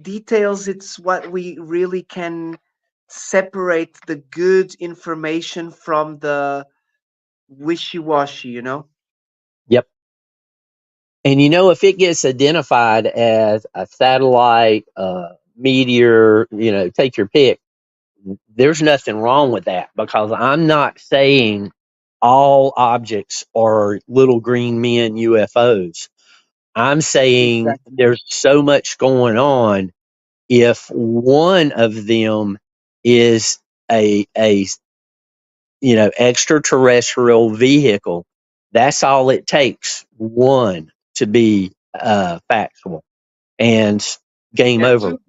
details, it's what we really can separate the good information from the wishy-washy, you know? Yep. And if it gets identified as a satellite, meteor, take your pick, there's nothing wrong with that, because I'm not saying all objects are little green men UFOs. I'm saying Exactly. there's so much going on. If one of them is a extraterrestrial vehicle, that's all it takes, one to be factual, and game Yeah, over. 2%.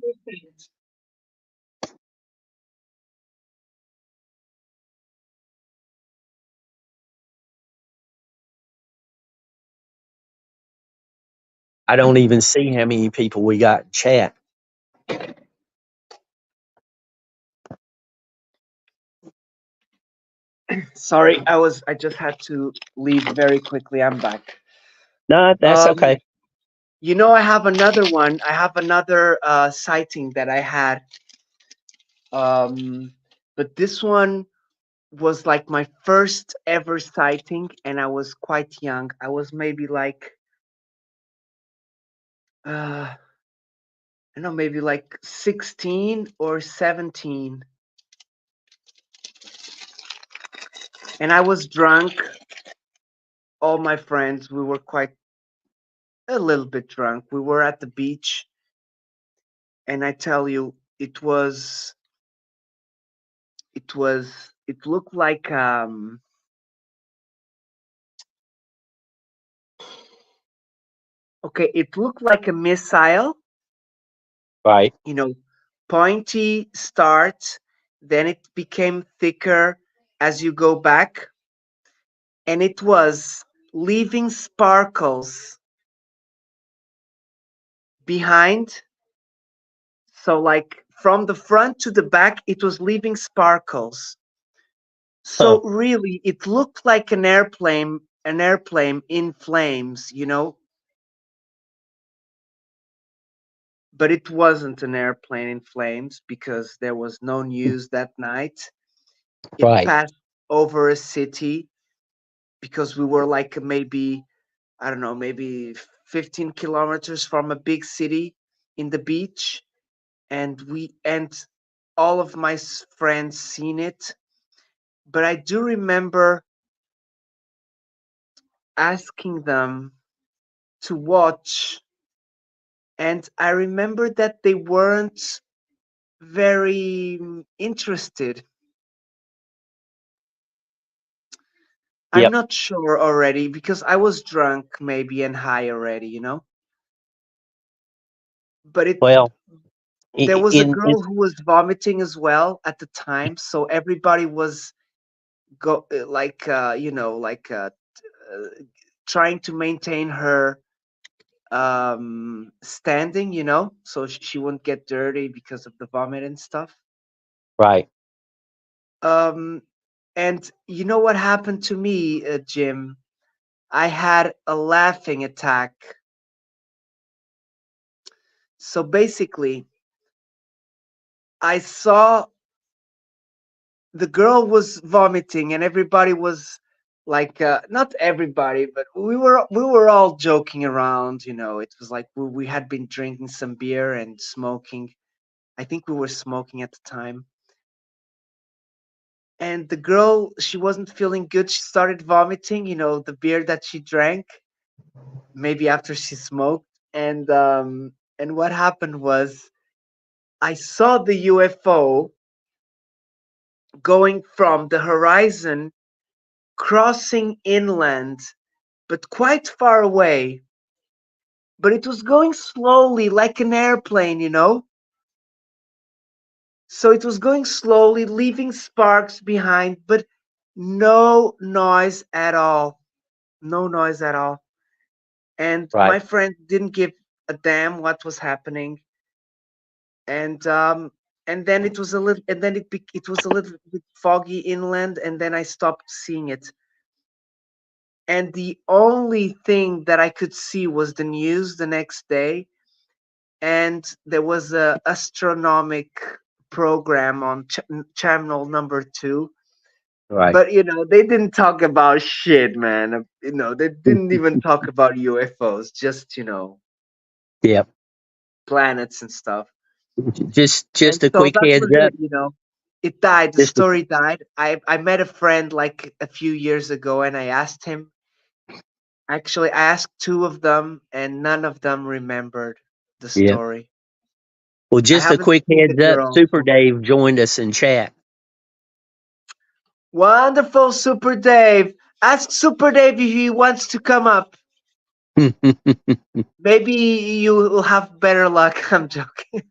I don't even see how many people we got in chat. Sorry, I just had to leave very quickly. I'm back. No, that's Um, okay. I have another one. I have another sighting that I had. But this one was like my first ever sighting, and I was quite young. I was maybe like, I don't know, maybe like 16 or 17. And I was drunk. All my friends, we were quite a little bit drunk. We were at the beach, and I tell you, it looked like, okay, it looked like a missile, Right. you know, pointy start, then it became thicker as you go back, and it was leaving sparkles behind. So, like from the front to the back, it was leaving sparkles. Huh. So really, it looked like an airplane in flames, but it wasn't an airplane in flames because there was no news that night. It Right. passed over a city because we were like maybe, I don't know, maybe 15 kilometers from a big city in the beach, and all of my friends seen it. But I do remember asking them to watch, and I remember that they weren't very interested. I'm Yep. not sure already because I was drunk maybe and high already. But Well, there was a in girl who was vomiting as well at the time, so everybody was uh, trying to maintain her standing, so she wouldn't get dirty because of the vomit and stuff. right. Um, and you know what happened to me, Jim? I had a laughing attack. So basically, I saw the girl was vomiting, and everybody was like, not everybody, but we were all joking around. It was like we had been drinking some beer and smoking. I think we were smoking at the time. And the girl, she wasn't feeling good. She started vomiting, the beer that she drank, maybe after she smoked. And what happened was I saw the UFO going from the horizon, crossing inland, but quite far away. But it was going slowly, like an airplane. So it was going slowly, leaving sparks behind, but No noise at all. No noise at all. And Right. my friend didn't give a damn what was happening. And then it was a little, and then it was a little bit foggy inland, and then I stopped seeing it. And the only thing that I could see was the news the next day, and there was a astronomic program on channel number 2. Right. But they didn't talk about shit, man. They didn't even talk about UFOs, just Yeah. planets and stuff. And Just a so quick that heads was up. it. It died. The Just story died. I met a friend like a few years ago, and I asked him. Actually, I asked two of them, and none of them remembered the yeah. story. Well, I just a haven't quick seen it heads here up. Super also. Dave joined us in chat. Wonderful, Super Dave. Ask Super Dave if he wants to come up. Maybe you will have better luck. I'm joking.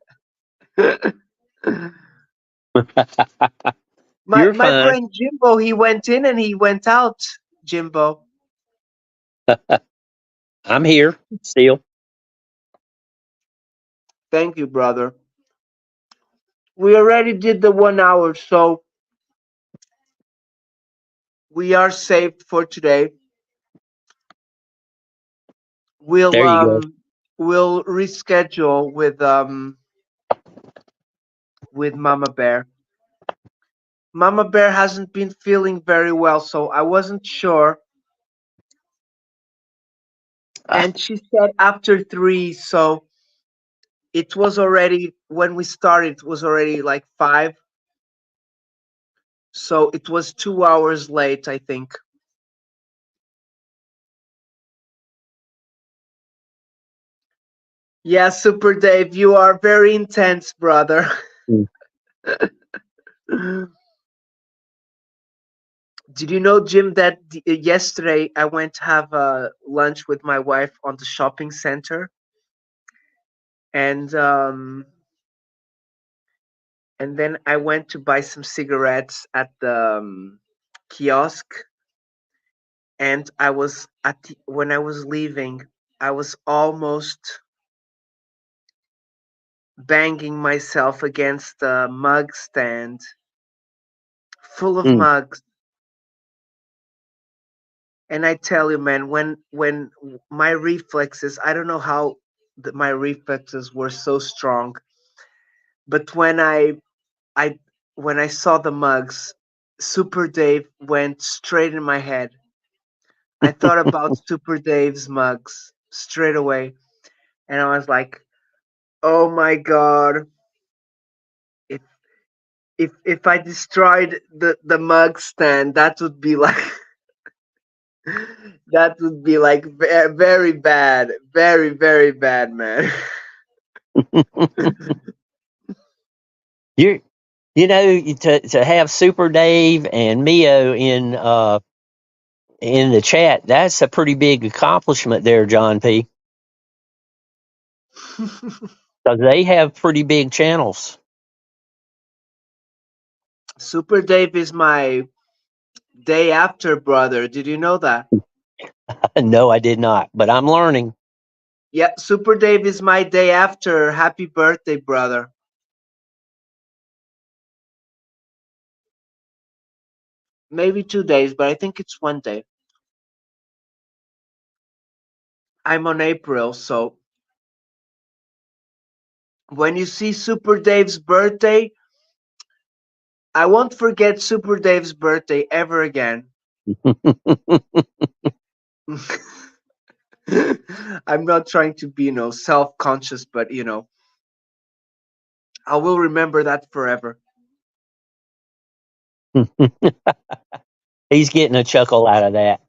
my You're my fine. friend Jimbo, he went in and he went out. Jimbo, I'm here still. thank you, brother. We already did the 1 hour, so we are safe for today. We'll There you go. we'll reschedule with Mama Bear. Mama Bear hasn't been feeling very well, so I wasn't sure. Ah, And she said after 3, so it was already when we started. It was already like 5, so it was 2 hours late, I think. Yeah, Super Dave, you are very intense, brother. mm, Did you know, Jim, that yesterday I went to have lunch with my wife on the shopping center, and then I went to buy some cigarettes at the kiosk, and when I was leaving, I was almost banging myself against a mug stand full of mm. mugs. And I tell you, man, when my reflexes, I don't know how my reflexes were so strong, but I when I saw the mugs, Super Dave went straight in my head. I thought about Super Dave's mugs straight away, and I was like, "Oh my god! If if I destroyed the mug stand, that would be like that would be like very bad, very very bad, man." you to have Super Dave and Mio in the chat. That's a pretty big accomplishment there, John P. Because they have pretty big channels. Super Dave is my day after brother. Did you know that? No, I did not, but I'm learning. Yeah, Super Dave is my day after. Happy birthday, brother. Maybe 2 days, but I think it's one day. I'm on April, so when you see Super Dave's birthday, I won't forget Super Dave's birthday ever again. I'm not trying to be, self-conscious, but I will remember that forever. He's getting a chuckle out of that.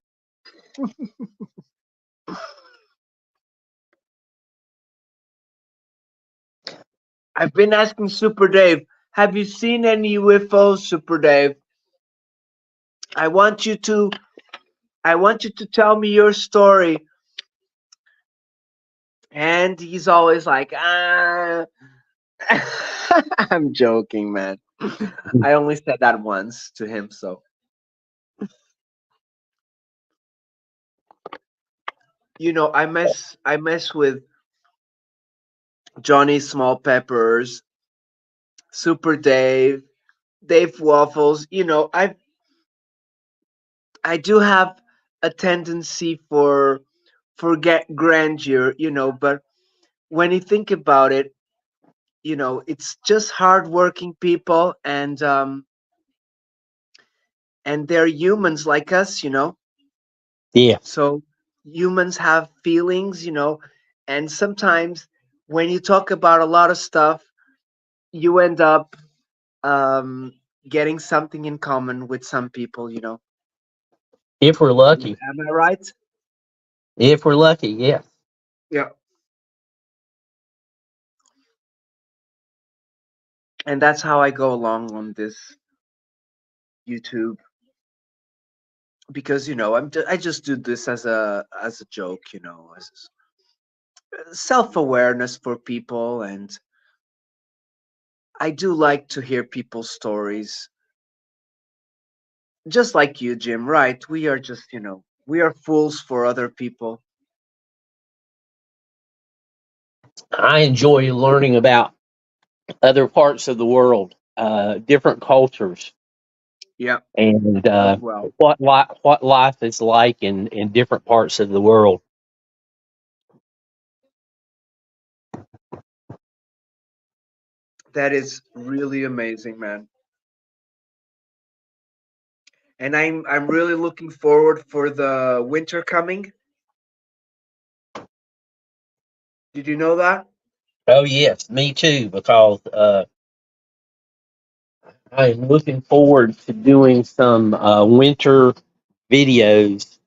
I've been asking Super Dave, have you seen any UFOs, Super Dave? I want you to I want you to tell me your story. And he's always like, ah. I'm joking, man. I only said that once to him, so. I mess with Johnny Small Peppers, Super Dave, Dave Waffles. I do have a tendency for get grandeur, but when you think about it, it's just hardworking people, and they're humans like us. Yeah. So humans have feelings, and sometimes when you talk about a lot of stuff, you end up um, getting something in common with some people. If we're lucky. Am I right? If we're lucky, yeah. Yeah. And that's how I go along on this YouTube, because I just do this as a joke, as self-awareness for people, and I do like to hear people's stories, just like you, Jim. Right? We are just, we are fools for other people. I enjoy learning about other parts of the world, different cultures, Yeah, and as well. what life is like in different parts of the world. That is really amazing, man. And I'm really looking forward for the winter coming. Did you know that? Oh yes, me too. Because I am looking forward to doing some winter videos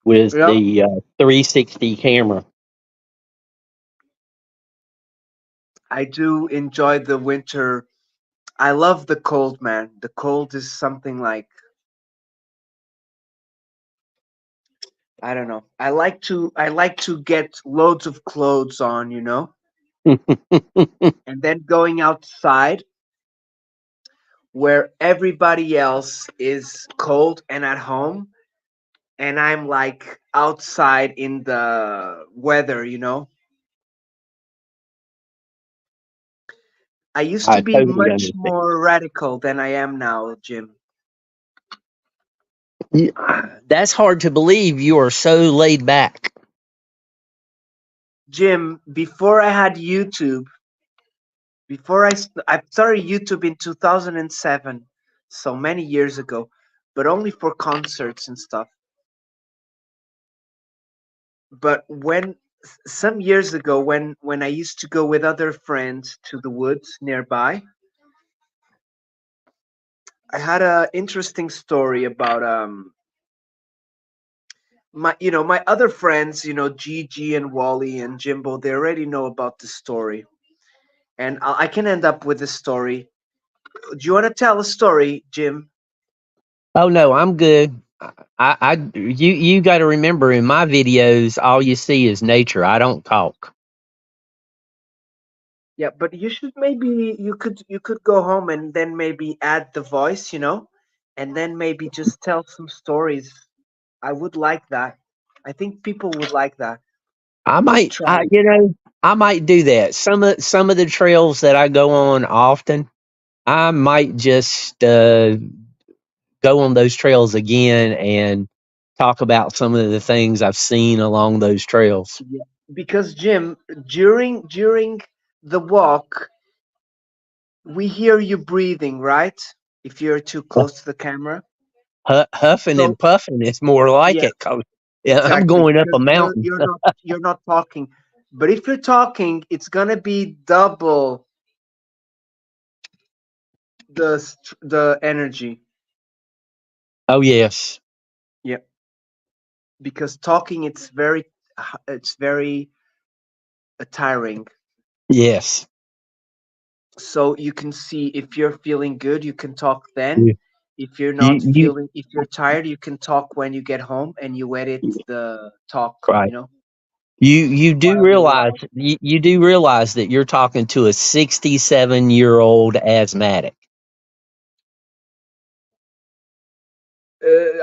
with Yeah, the 360 camera. I do enjoy the winter. I love the cold, man. The cold is something like, I don't know. I like to get loads of clothes on, and then going outside where everybody else is cold and at home, and I'm like outside in the weather. I used to I be totally much understand. more radical than I am now, Jim. That's hard to believe. You are so laid back. Jim, before I had YouTube, I started YouTube in 2007, so many years ago, but only for concerts and stuff. But some years ago, when I used to go with other friends to the woods nearby, I had a interesting story about my other friends, Gigi and Wally and Jimbo. They already know about the story, and I can end up with a story. Do you want to tell a story, Jim? Oh no, I'm good. You got to remember in my videos, all you see is nature. I don't talk. Yeah, but you could go home and then maybe add the voice, and then maybe just tell some stories. I would like that. I think people would like that. I Just might, try it. I might do that. Some of the trails that I go on often, I might just go on those trails again and talk about some of the things I've seen along those trails. Yeah. Because Jim, during the walk, we hear you breathing, right? If you're too close to the camera. Huffing So and puffing is more like yeah, it. 'Cause, yeah, I'm exactly. going up a Because you're mountain. you're not you're not talking. But if you're talking, it's gonna be double the energy. Oh yes, Yeah. Because talking, it's very tiring. yes. So you can see, if you're feeling good, you can talk then. You, If you're not you feeling, if you're tired, you can talk when you get home and you edit the talk, right. You do while you're realize walking. you do realize that you're talking to a 67-year-old asthmatic.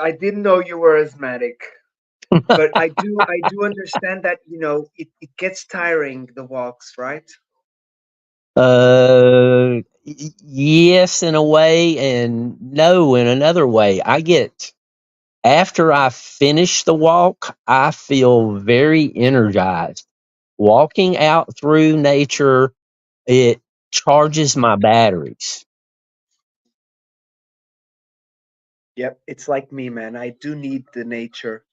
I didn't know you were asthmatic. But I do understand that, it gets tiring, the walks, right? Yes, in a way, and no, in another way. After I finish the walk, I feel very energized. Walking out through nature, it charges my batteries. Yep, it's like me, man. I do need the nature.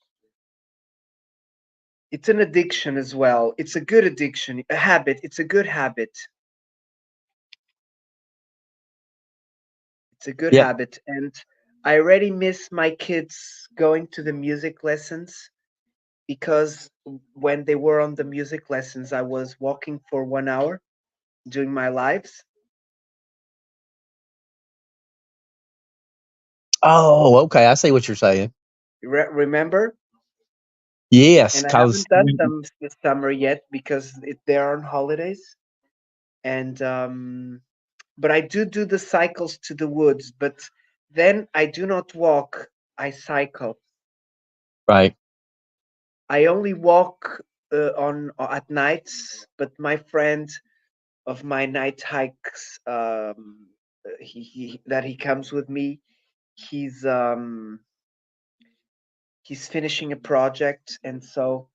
It's an addiction as well. It's a good addiction, a habit. It's a good habit. It's a good Yep. habit. And I already miss my kids going to the music lessons because when they were on the music lessons, I was walking for 1 hour doing my lives. Oh, okay. I see what you're saying. Remember? Yes, And I because haven't done them this summer yet because they're on holidays. And but I do the cycles to the woods. But then I do not walk. I cycle. right. I only walk on at nights. But my friend of my night hikes, he that he comes with me. He's um he's finishing a project, and so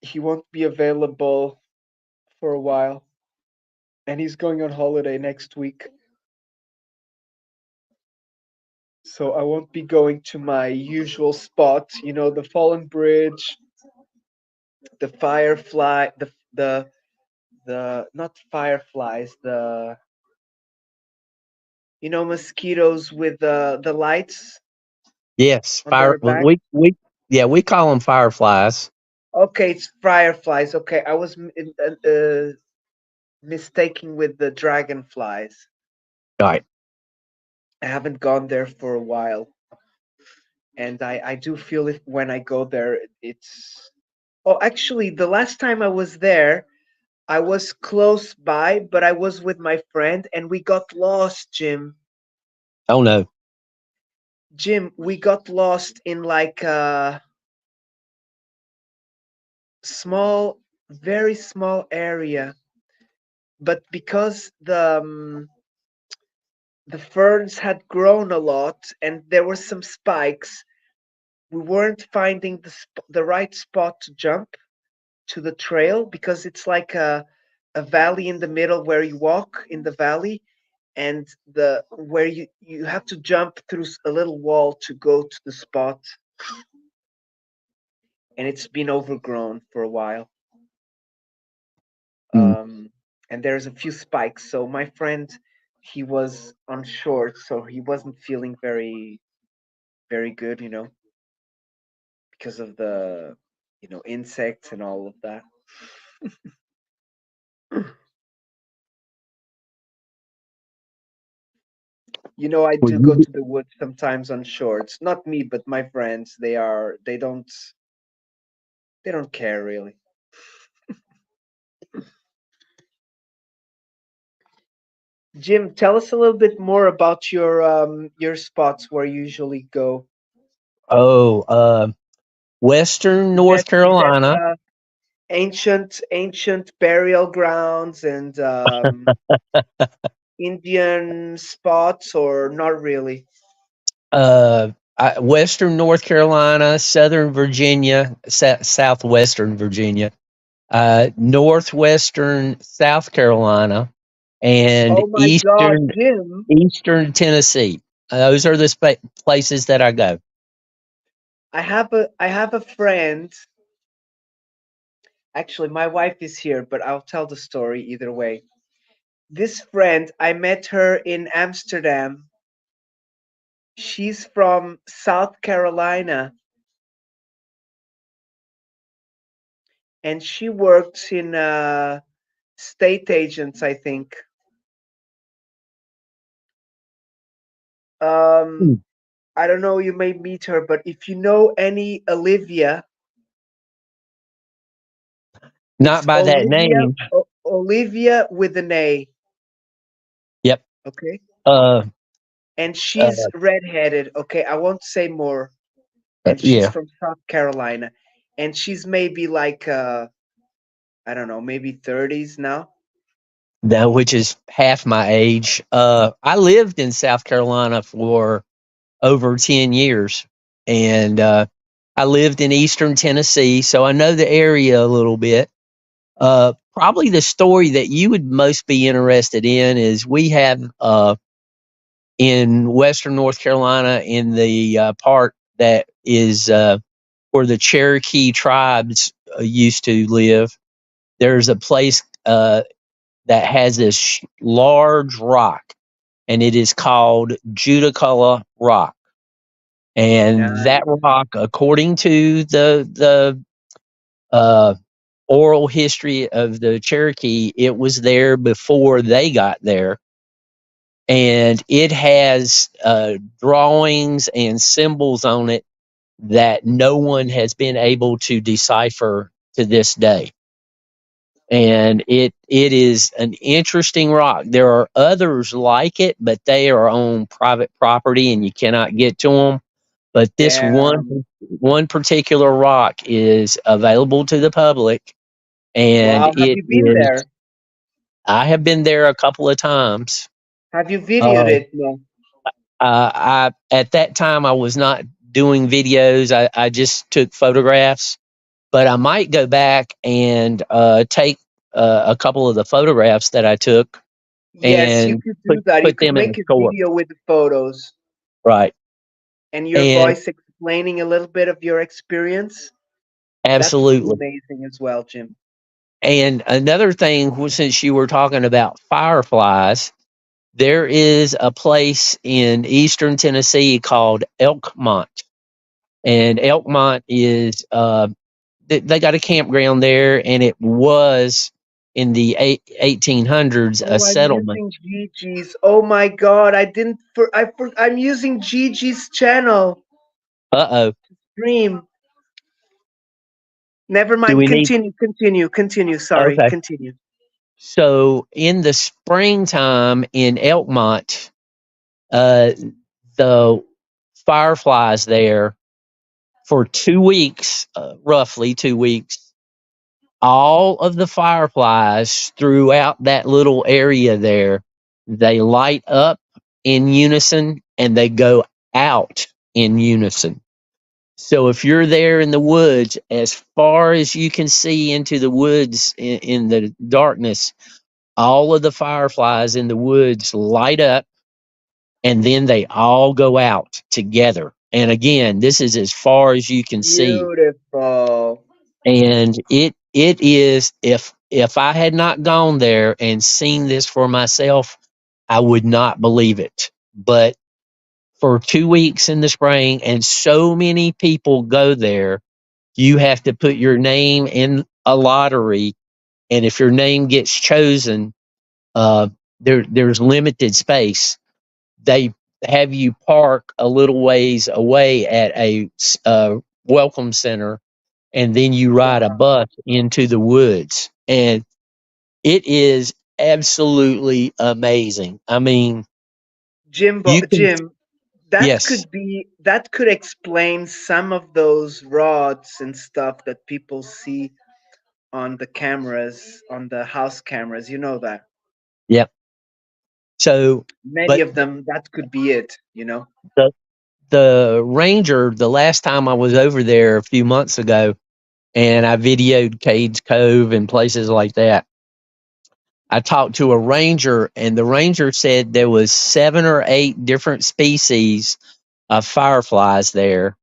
he won't be available for a while. And he's going on holiday next week. So I won't be going to my usual spot, the Fallen Bridge, the Firefly, the not fireflies, the mosquitoes with the lights Yes, on fire. their back. Yeah, we call them fireflies. Okay, it's fireflies. Okay, I was mistaking with the dragonflies. Right. I haven't gone there for a while, and I do feel it when I go there. It's Oh, actually, the last time I was there, I was close by, but I was with my friend and we got lost, Jim. Oh no. Jim, we got lost in like a small, very small area. But because the ferns had grown a lot and there were some spikes, we weren't finding the right spot to jump to the trail because it's like a valley in the middle where you walk in the valley, and the where you have to jump through a little wall to go to the spot, and it's been overgrown for a while. Mm. um and there's a few spikes, so my friend, he was on short, so he wasn't feeling very good, because of the insects and all of that. I Well, do go to the woods sometimes on shorts, not me but my friends. They don't care really. Jim, tell us a little bit more about your spots where you usually go. oh, Western North Is that Carolina. ancient burial grounds and Indian spots, or not really? Western North Carolina, Southern Virginia, Southwestern Virginia, Northwestern South Carolina, and Oh my God, Jim! Eastern Tennessee. Those are the places that I go. I have a friend. Actually, my wife is here, but I'll tell the story either way. This friend, I met her in Amsterdam. She's from South Carolina, and she works in state agents, I think. Um, Hmm. I don't know, you may meet her, but if you know any Olivia, Not it's by that Olivia, name. Olivia with an A, Yep. okay? Uh, And uh, she's redheaded, okay? I won't say more. and she's Yeah, from South Carolina, and she's maybe like I don't know, maybe 30s now. that which is half my age. I lived in South Carolina for over 10 years, and I lived in Eastern Tennessee, so I know the area a little bit. Probably the story that you would most be interested in is we have in Western North Carolina, in the part that is where the Cherokee tribes used to live. There's a place that has this large rock, and it is called Judaculla Rock. And that Nice. rock, according to the uh, oral history of the Cherokee, it was there before they got there, and it has drawings and symbols on it that no one has been able to decipher to this day. And it is an interesting rock. There are others like it, but they are on private property and you cannot get to them. But this Damn. one particular rock is available to the public, and Wow. Have it you been is. there? I have been there a couple of times. Have you videoed Uh, it? No. I at that time I was not doing videos. I just took photographs, but I might go back and take a couple of the photographs that I took Yes, you and could do that. You put could them in the make a store. video with the photos Right, and your and voice explaining a little bit of your experience. That would be absolutely. amazing as well, Jim. And another thing, since you were talking about fireflies, there is a place in Eastern Tennessee called Elkmont, and Elkmont is they got a campground there, and it was in the 1800s a Oh, I'm settlement. using Gigi's. Oh my God, I didn't. I'm using Gigi's channel. Uh-oh. Stream. Never Do mind. we need? Continue. Sorry, Okay. continue. So in the springtime in Elkmont, uh, the fireflies there for 2 weeks, roughly 2 weeks, all of the fireflies throughout that little area there, they light up in unison and they go out in unison. So if you're there in the woods, as far as you can see into the woods in the darkness, all of the fireflies in the woods light up and then they all go out together. And again, this is as far as you can see. Beautiful. And it is, if I had not gone there and seen this for myself, I would not believe it. But for 2 weeks in the spring, and so many people go there, you have to put your name in a lottery, and if your name gets chosen, uh, there's limited space. They have you park a little ways away at a welcome center, and then you ride a Wow. bus into the woods, and it is absolutely amazing. I mean, you can. Jim, Yes. that could explain some of those rods and stuff that people see on the cameras, on the house cameras. You know that. Yep. So, Many but of them, that could be it, you know? the ranger, the last time I was over there a few months ago, and I videoed Cades Cove and places like that, I talked to a ranger, and the ranger said there was 7 or 8 different species of fireflies there,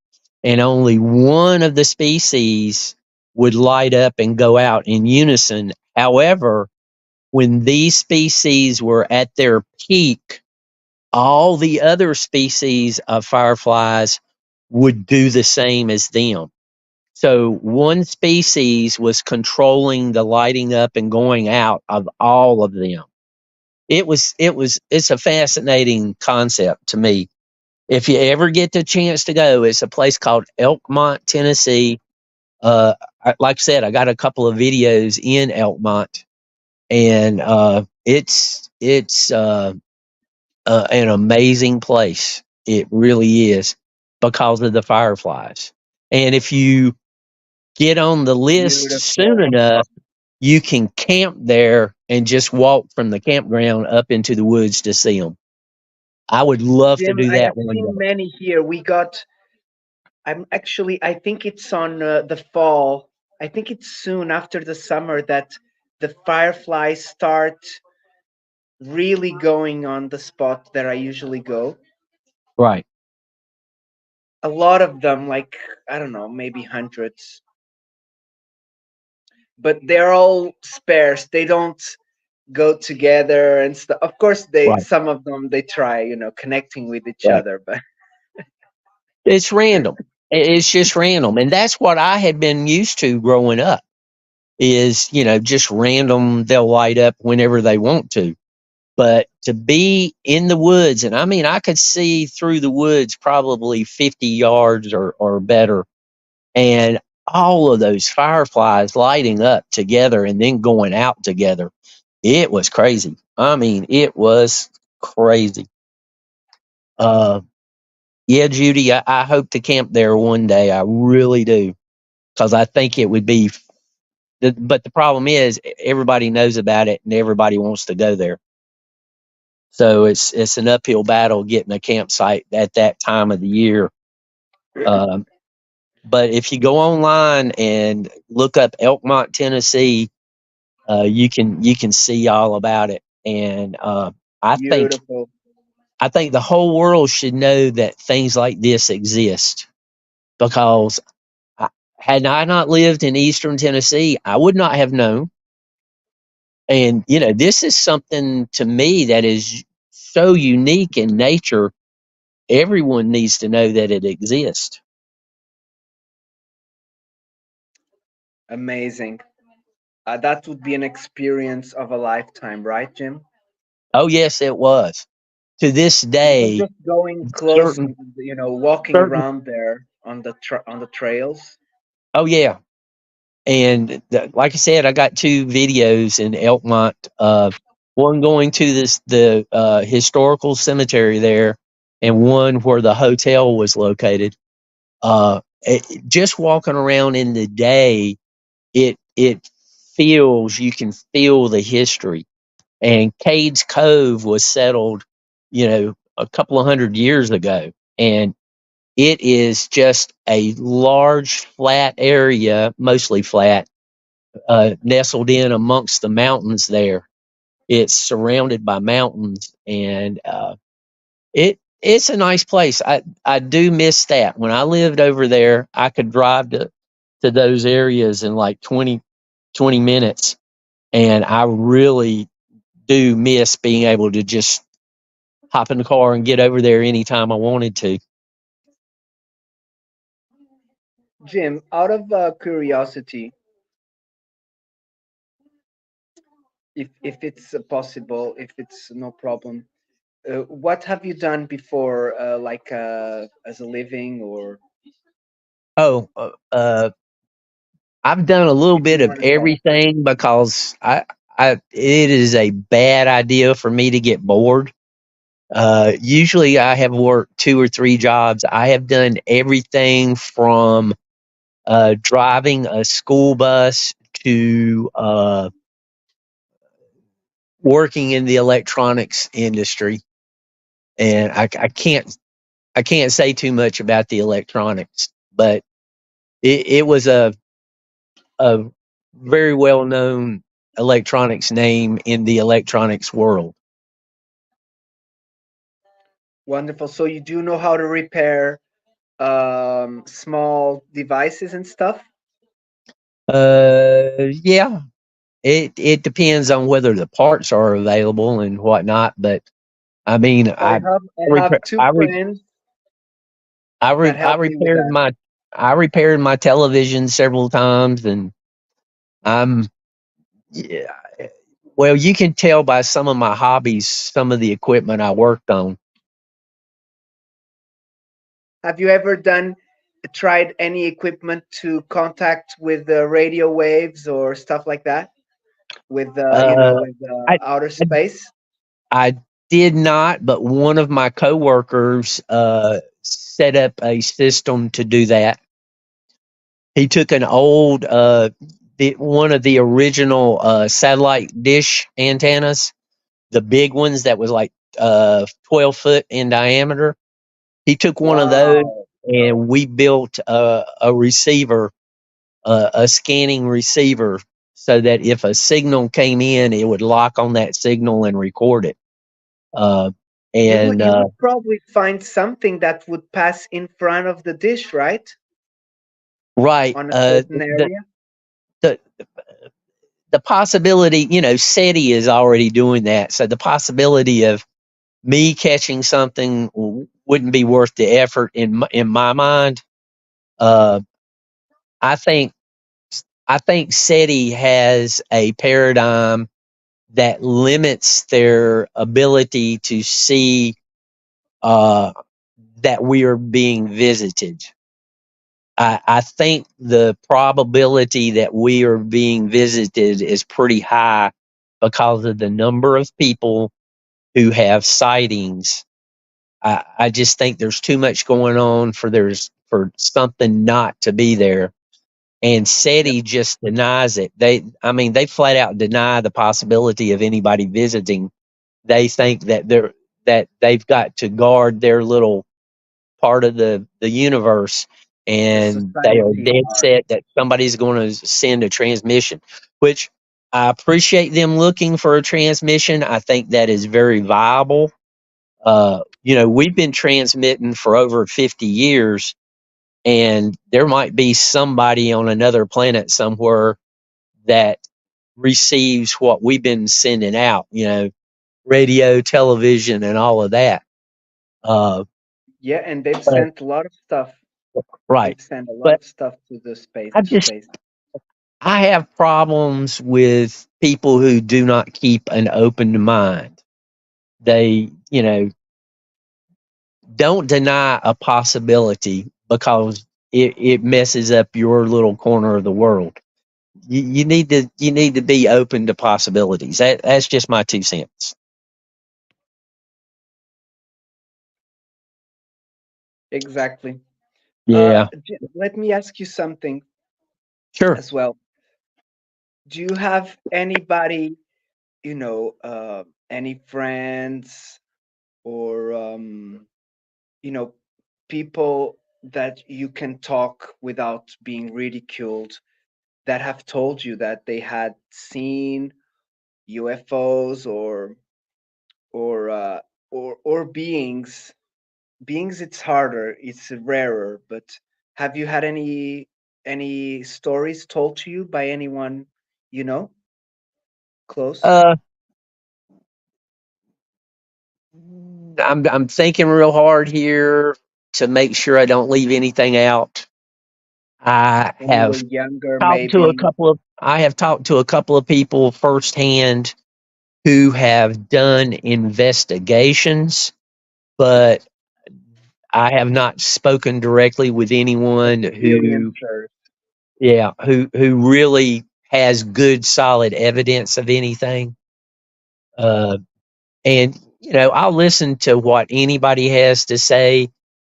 and only one of the species would light up and go out in unison. However, when these species were at their peak, all the other species of fireflies would do the same as them. So one species was controlling the lighting up and going out of all of them. It's a fascinating concept to me. If you ever get the chance to go, it's a place called Elkmont, Tennessee. Like I said, I got a couple of videos in Elkmont, and it's an amazing place. It really is. because of the fireflies. And if you get on the list soon Beautiful. enough, you can camp there and just walk from the campground up into the woods to see them. I would love to Jim, do I that have one seen day. many here. I think it's on the fall. I think it's soon after the summer that the fireflies start really going on the spot that I usually go. Right, A lot of them, like, I don't know, maybe hundreds, but they're all sparse. They don't go together and stuff. Of course, right, some of them they try, connecting with each right. other, but It's random. It's just random. And that's what I had been used to growing up is, just random, they'll light up whenever they want to. But to be in the woods, and I mean, I could see through the woods probably 50 yards or better, and all of those fireflies lighting up together and then going out together. It was crazy. I mean, it was crazy. Uh, yeah, Judy, I hope to camp there one day. I really do, because I think it would be. But the problem is, everybody knows about it and everybody wants to go there. So it's an uphill battle getting a campsite at that time of the year. Um, but if you go online and look up Elkmont, Tennessee, you can see all about it. And I think beautiful. I think the whole world should know that things like this exist, because I, had I not lived in Eastern Tennessee, I would not have known. And this is something to me that is so unique in nature. Everyone needs to know that it exists. Amazing. That would be an experience of a lifetime, right, Jim? Oh yes, it was. To this Even day, just going close, certain walking certain around there on on the trails. oh yeah. And like I said, I got two videos in Elkmont. One going to the historical cemetery there, and one where the hotel was located. Just walking around in the day, it feels, you can feel the history. And Cades Cove was settled, a couple of hundred years ago, and it is just a large flat area, mostly flat, nestled in amongst the mountains there. It's surrounded by mountains, and it's a nice place. I do miss that. When I lived over there, I could drive to those areas in like 20 minutes, and I really do miss being able to just hop in the car and get over there anytime I wanted to. Jim, out of curiosity, if it's possible, if it's no problem, what have you done before, like as a living, or Oh, I've done a little if you bit of want to talk? everything, because it is a bad idea for me to get bored. Usually I have worked two or three jobs. I have done everything from driving a school bus to working in the electronics industry. And I can't say too much about the electronics, but it was a very well known electronics name in the electronics world. Wonderful. So you do know how to repair small devices and stuff? Yeah, it depends on whether the parts are available and whatnot. But I mean, I have I have two friends that I help me with repaired that. my television several times, and I'm yeah. Well, you can tell by some of my hobbies, some of the equipment I worked on. Have you ever tried any equipment to contact with the radio waves or stuff like that with Uh, with outer I space? I did not, but one of my coworkers set up a system to do that. He took an old, one of the original satellite dish antennas, the big ones that was like 12 foot in diameter. He took one of those Wow. and we built a receiver, a scanning receiver, so that if a signal came in, it would lock on that signal and record it. Uh, You would and you would probably find something that would pass in front of the dish, right? right, On a certain area. the the possibility, SETI is already doing that. So the possibility of me catching something wouldn't be worth the effort in my mind. Uh, I think I think SETI has a paradigm that limits their ability to see uh, that we are being visited. I think the probability that we are being visited is pretty high because of the number of people who have sightings. I just think there's too much going on for something not to be there. And Yep. SETI just denies it. I mean, they flat out deny the possibility of anybody visiting. They think that they've got to guard their little part of the universe, The and they are society dead part. set that somebody's going to send a transmission, which I appreciate them looking for a transmission. I think that is very viable. We've been transmitting for over 50 years, and there might be somebody on another planet somewhere that receives what we've been sending out, radio, television, and all of that. Uh, Yeah, and they've but sent a lot of stuff. right. They've sent a lot But of stuff to the space I to just space. I have problems with people who do not keep an open mind. They, don't deny a possibility because it messes up your little corner of the world. You need to be open to possibilities. That's just my 2 cents. Exactly. Yeah, Let me ask you something sure. as well. Do you have anybody, any friends or you know, people that you can talk without being ridiculed that have told you that they had seen UFOs or uh, or beings? It's harder, it's rarer, but have you had any stories told to you by anyone you know close? Uh, I'm thinking real hard here to make sure I don't leave anything out. I When you were have younger, talked to a maybe? couple of I have talked to a couple of people firsthand who have done investigations, but I have not spoken directly with anyone who, Experiencers. yeah, who really has good solid evidence of anything. Uh, and I'll listen to what anybody has to say,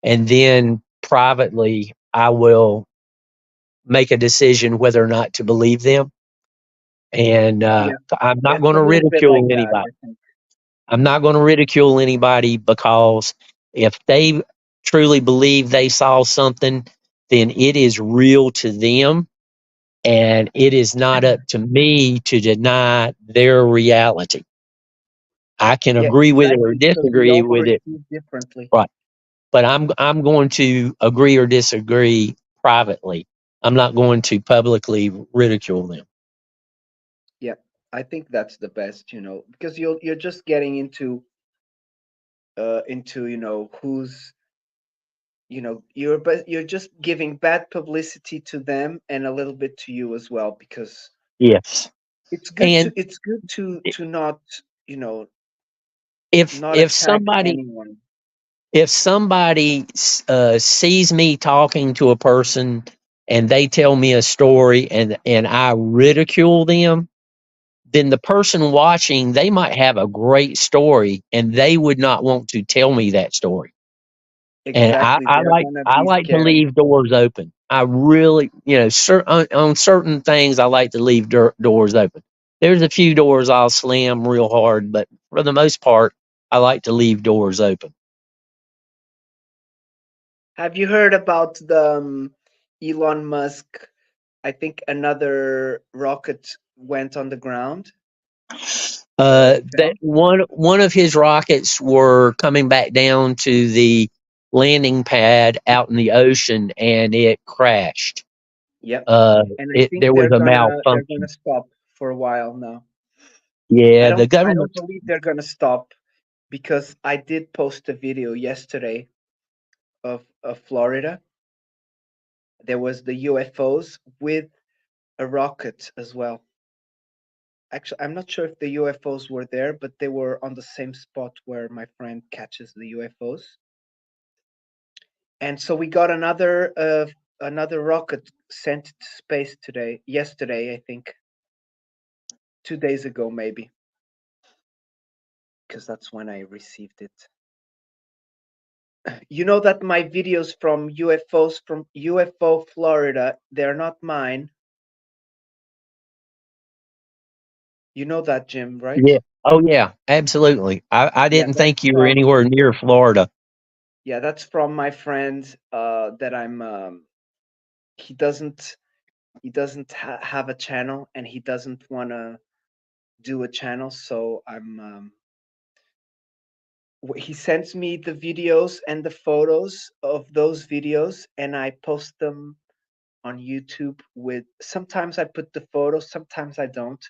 and then privately I will make a decision whether or not to believe them. And Yeah, I'm not it's going a to little bit like ridicule that, anybody. I think. I'm not going to ridicule anybody because if they truly believe they saw something, then it is real to them. And it is not up to me to deny their reality. I can Yeah, agree with it or exactly, because we disagree all with it. perceive differently. Right. But I'm going to agree or disagree privately. I'm not going to publicly ridicule them. Yeah, I think that's the best, because you're just getting into who's you're just giving bad publicity to them and a little bit to you as well, because Yes. And it's good to not you know if not if attack somebody anyone. if somebody sees me talking to a person and they tell me a story and I ridicule them, then the person watching, they might have a great story and they would not want to tell me that story. And Exactly. They're gonna I be like to scared. leave doors open. I really, on certain things, I like to leave doors open. There's a few doors I'll slam real hard, but for the most part, I like to leave doors open. Have you heard about the Elon Musk? I think another rocket went on the ground or That fell. one of his rockets were coming back down to the landing pad out in the ocean, and it crashed. Yep. And I It think there was a they're gonna malfunction. stop for a while now. Yeah, the I don't government. believe they're gonna stop because I did post a video yesterday of Florida. There was the UFOs with a rocket as well. Actually, I'm not sure if the UFOs were there, but they were on the same spot where my friend catches the UFOs. And so we got another rocket sent to space yesterday, I think, 2 days ago maybe, because that's when I received it. You know that my videos from UFOs from UFO Florida, they're not mine. You know that, Jim, right? Yeah. Oh yeah, absolutely. I Yeah, didn't that's think you were from anywhere near Florida. yeah, that's from my friend that he doesn't have a channel and he doesn't want to do a channel, so he sends me the videos and the photos of those videos and I post them on YouTube with sometimes I put the photos, sometimes I don't.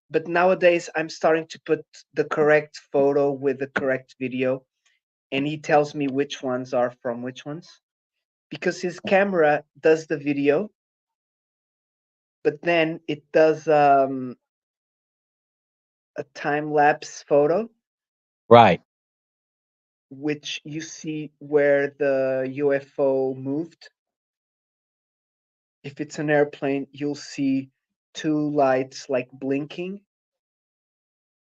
But nowadays I'm starting to put the correct photo with the correct video and he tells me which ones are from which ones because his camera does the video, but then it does a time lapse photo Right. which you see where the UFO moved. If it's an airplane, you'll see two lights like blinking.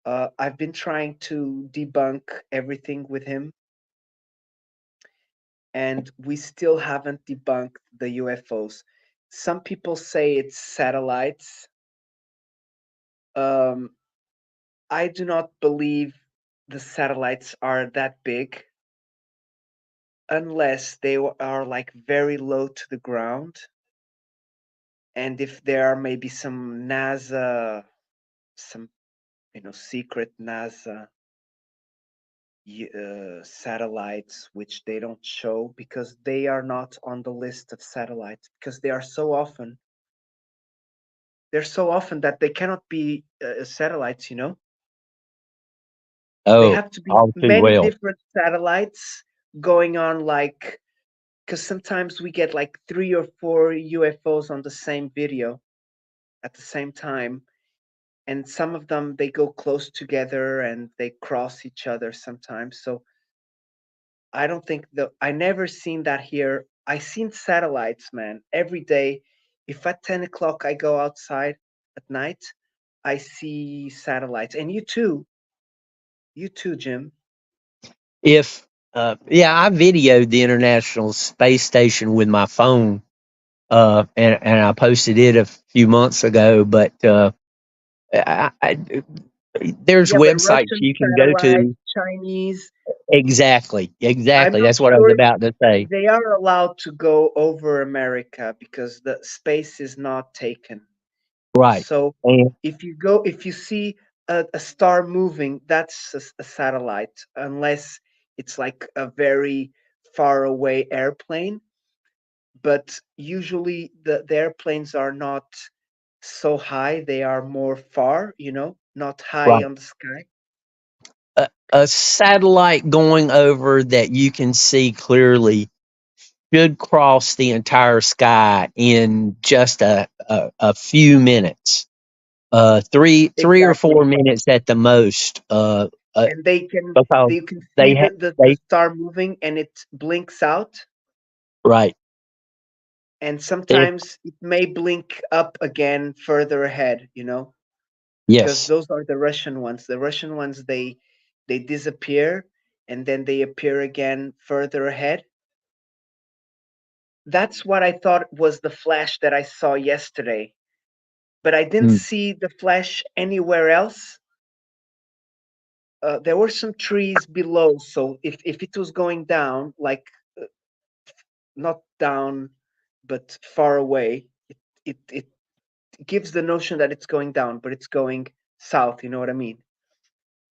I've been trying to debunk everything with him, and we still haven't debunked the UFOs. Some people say it's satellites. Um, I do not believe the satellites are that big unless they are like very low to the ground. And if there are maybe some NASA, some secret NASA satellites which they don't show because they are not on the list of satellites because they're so often that they cannot be satellites. They Oh, have to be all too many well. different satellites going on, like, because sometimes we get like 3 or 4 UFOs on the same video at the same time, and some of them they go close together and they cross each other sometimes. So I don't think I never seen that here. I seen satellites, man, every day. If at 10 o'clock I go outside at night, I see satellites. And you too, Jim. If Yeah, I videoed the International Space Station with my phone, and I posted it a few months ago. But there's Yeah, but websites Russian you can go satellites, to. Chinese, Exactly, I'm exactly. not That's what I was sure if about to say. they are allowed to go over America because the space is not taken. Right. So And if you see a star moving, that's a satellite, unless it's like a very far away airplane. But usually the airplanes are not so high; they are more far, not high right, on the sky. a satellite going over that you can see clearly should cross the entire sky in just a few minutes. Three or Exactly, 4 minutes at the most. and Because you can see they the they star moving, and it blinks out, right. and If sometimes it may blink up again further ahead. Because Yes. those are the Russian ones. The Russian ones they disappear and then they appear again further ahead. that's what I thought was the flash that I saw yesterday. But I didn't Mm. see the flash anywhere else. There were some trees below, so if it was going down, like not down, but far away, it gives the notion that it's going down, but it's going south. You know what I mean?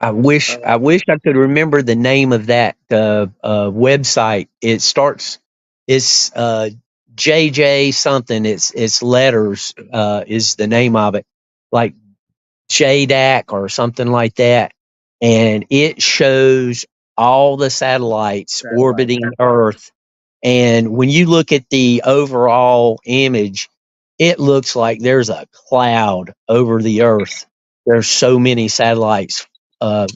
I wish Uh, I wish I could remember the name of that website. It starts it's JJ something. It's letters is the name of it, like JDAC or something like that, and it shows all the satellites satellite. orbiting Earth. And when you look at the overall image, it looks like there's a cloud over the Earth. There's so many satellites uh,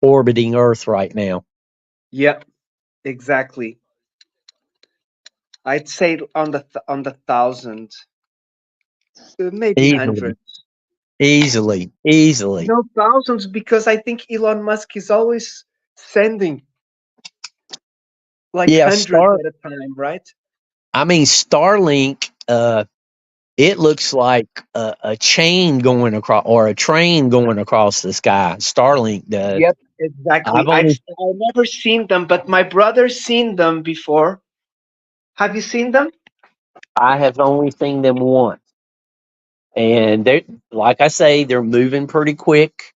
orbiting Earth right now. Yeah, exactly. I'd say on the thousand, maybe Easily, hundreds. easily. No, thousands, because I think Elon Musk is always sending like Yeah, hundreds at a time, right? I mean, Starlink. It looks like a chain going across or a train going across the sky. Starlink does. Yep, exactly. I've only I've never seen them, but my brother's seen them before. Have you seen them? I have only seen them once, and they, like I say, they're moving pretty quick,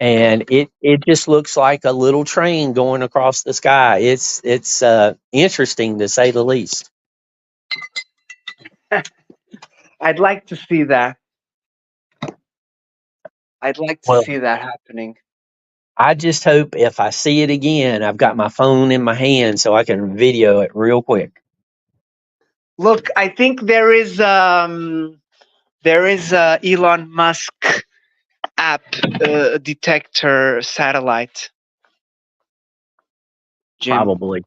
and it just looks like a little train going across the sky. It's interesting to say the least. I'd like to see that. I'd like to Well, see that happening. I just hope if I see it again, I've got my phone in my hand so I can video it real quick. Look, I think there is a Elon Musk app detector satellite, Jim. Probably.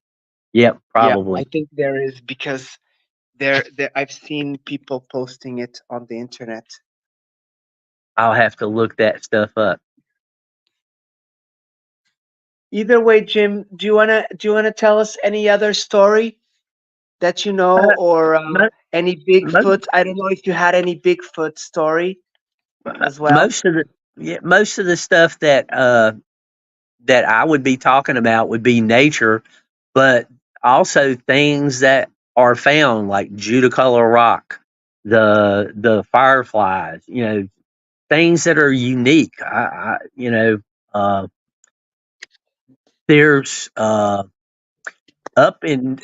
Yep, Yeah, I probably. think there is, because there I've seen people posting it on the internet. I'll have to look that stuff up. Either way, Jim, do you wanna tell us any other story that you know, Uh, or mo- any mo- Bigfoot? I don't know if you had any Bigfoot story as well. most of the most of the stuff that I would be talking about would be nature, but also things that are found like Judicolor rock, the fireflies, things that are unique. There's up in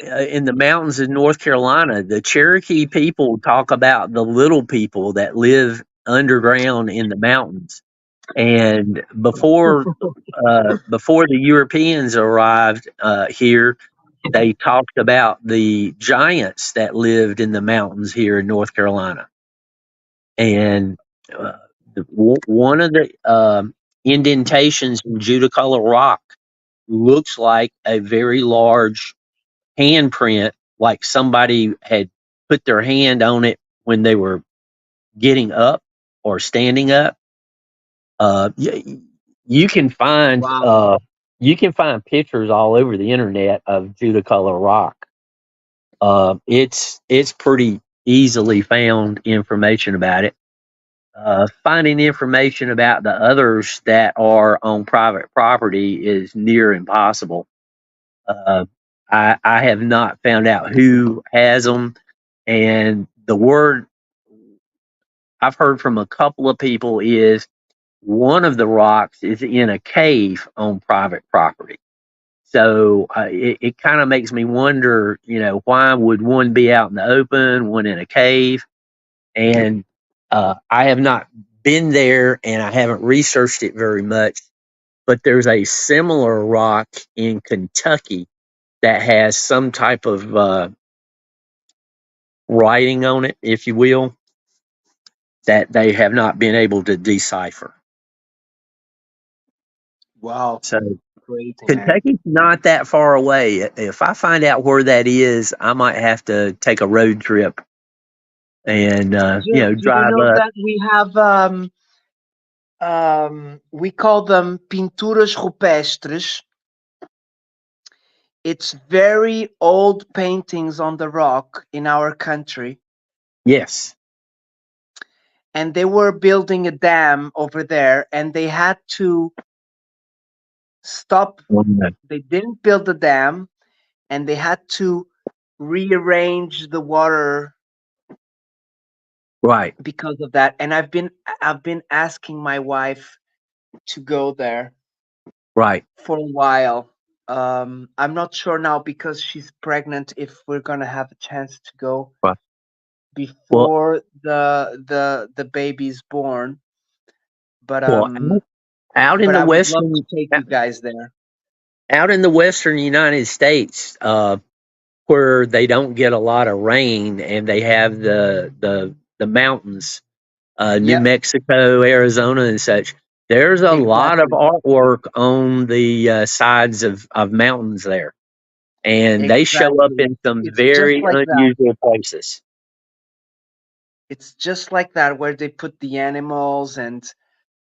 the mountains in North Carolina, the Cherokee people talk about the little people that live underground in the mountains. And before the Europeans arrived here, they talked about the giants that lived in the mountains here in North Carolina. And uh, one of the indentations in Judicolor rock looks like a very large handprint, like somebody had put their hand on it when they were getting up or standing up. Y- you can find Wow. pictures all over the internet of Judicolor rock. It's pretty easily found information about it. Finding information about the others that are on private property is near impossible. Uh, I have not found out who has them, and the word I've heard from a couple of people is one of the rocks is in a cave on private property. So it kind of makes me wonder, why would one be out in the open, one in a cave? And I have not been there and I haven't researched it very much, but there's a similar rock in Kentucky that has some type of writing on it, if you will, that they have not been able to decipher. Wow. So Crazy, man. Kentucky's not that far away. If I find out where that is, I might have to take a road trip and Jim, do you drive know up. that we have we call them pinturas rupestres, It's very old paintings on the rock in our country, Yes. and they were building a dam over there, and they had to stop. Okay. They didn't build the dam, and they had to rearrange the water Right. because of that. And I've been asking my wife to go there Right. for a while. I'm not sure now because she's pregnant if we're gonna have a chance to go Right. Well, before the baby's born. But well, out in the I would love to western, take you guys there. out in the western United States, where they don't get a lot of rain and they have the mountains, New Yep, Mexico, Arizona, and such. There's a lot of exactly, artwork on the sides of mountains there, and they show up exactly. in some It's just very like that. unusual places. It's just like that where they put the animals, and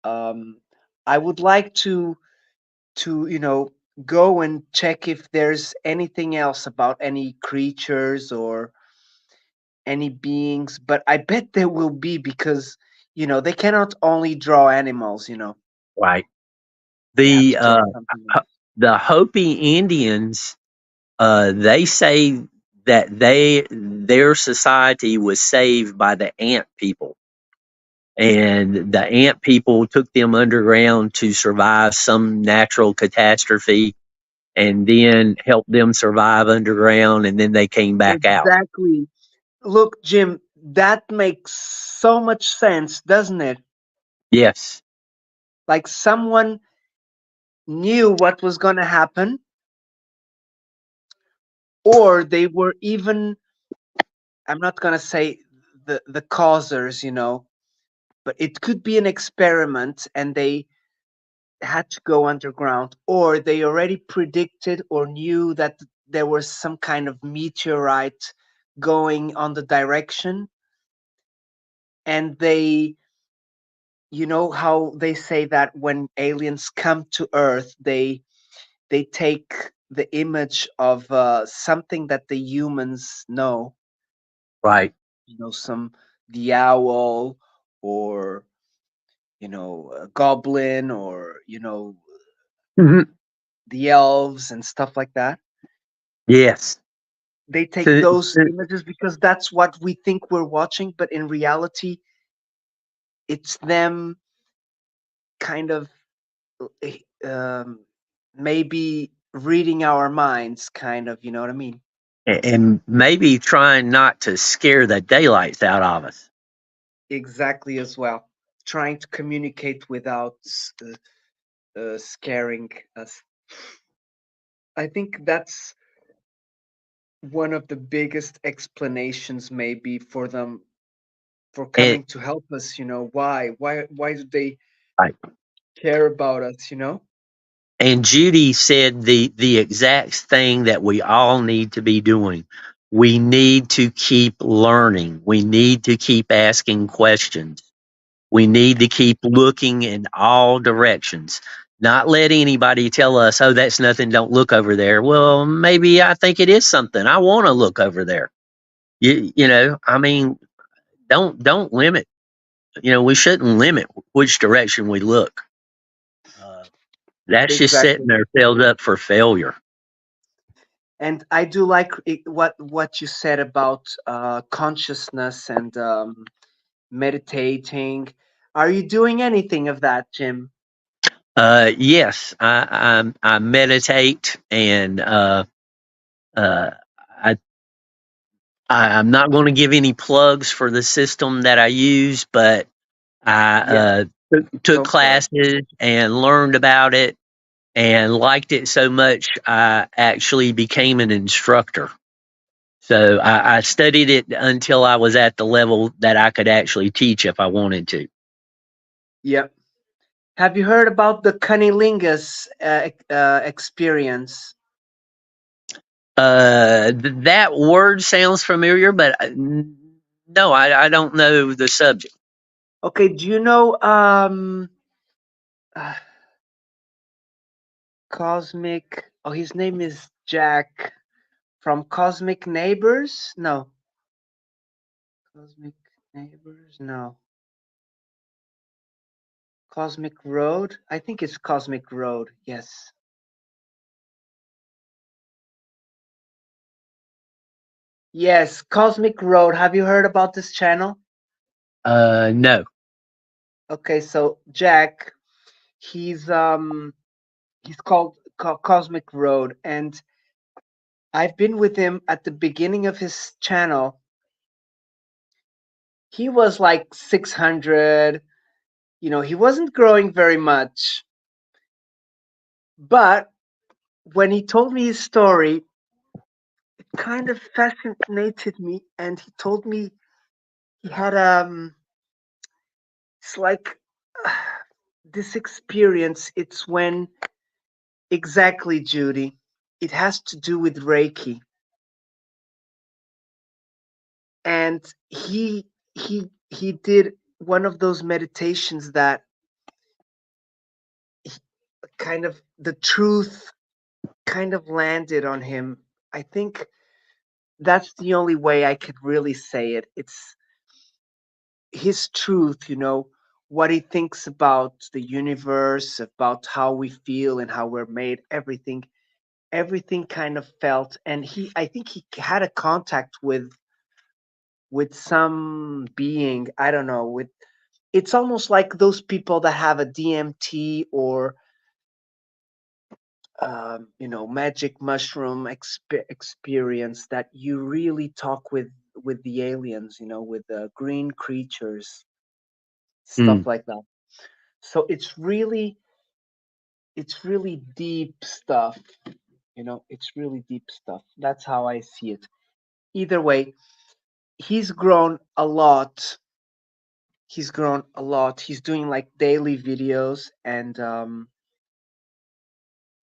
um, I would like to go and check if there's anything else about any creatures or any beings, but I bet there will be because they cannot only draw animals. Right. They have The to draw something else. the Hopi Indians, they say that their society was saved by the ant people, and the ant people took them underground to survive some natural catastrophe, and then helped them survive underground, and then they came back out. Exactly. Look, Jim, that makes so much sense, doesn't it? Yes. Like someone knew what was going to happen, or they were even, I'm not going to say the causers, but it could be an experiment and they had to go underground, or they already predicted or knew that there was some kind of meteorite going on the direction, and you know how they say that when aliens come to Earth, they take the image of something that the humans know, Right. some the owl, or a goblin, or Mhm. the elves and stuff like that. Yes. They take So, those so- images because that's what we think we're watching, but in reality it's them kind of eh, um, maybe reading our minds, kind of, you know what I mean? and maybe trying not to scare the daylights out of us. Exactly, as well. Trying to communicate without scaring us. I think that's one of the biggest explanations, maybe, for them, for And coming to help us. Why do they right. care about us? And Judy said the exact thing that we all need to be doing. We need to keep learning. We need to keep asking questions. We need to keep looking in all directions. Not let anybody tell us, "Oh, that's nothing. Don't look over there." Well, maybe I think it is something. I want to look over there. I mean, don't limit. We shouldn't limit which direction we look. Uh, that's just setting Exactly. ourselves up for failure. And I do like what you said about consciousness and meditating. Are you doing anything of that, Jim? Yes, I meditate, and uh, I I'm not going to give any plugs for the system that I use, but I Yeah, took go for it. classes and learned about it and liked it so much I actually became an instructor. So I studied it until I was at the level that I could actually teach if I wanted to. Yeah. Have you heard about the cunnilingus experience? That word sounds familiar, but no, I don't know the subject. Okay, do you know Cosmic. Oh, his name is Jack from Cosmic Neighbors. No, Cosmic Neighbors. No, Cosmic Road. I think it's Cosmic Road. Yes. Yes, Cosmic Road. Have you heard about this channel? No. Okay, so Jack, he's called Cosmic Road, and I've been with him at the beginning of his channel. He was like 600. He wasn't growing very much. But when he told me his story, it kind of fascinated me, and he told me he had it's like this experience. It's when exactly, Judy. It has to do with Reiki, and he did one of those meditations that kind of the truth kind of landed on him. I think that's the only way I could really say it. It's his truth, what he thinks about the universe, about how we feel and how we're made, everything kind of felt. And I think he had a contact with some being, I don't know, with it's almost like those people that have a DMT or magic mushroom experience, that you really talk with the aliens, with the green creatures, Mm. stuff like that. So it's really deep stuff. It's really deep stuff. That's how I see it. Either way, he's grown a lot. He's doing like daily videos, and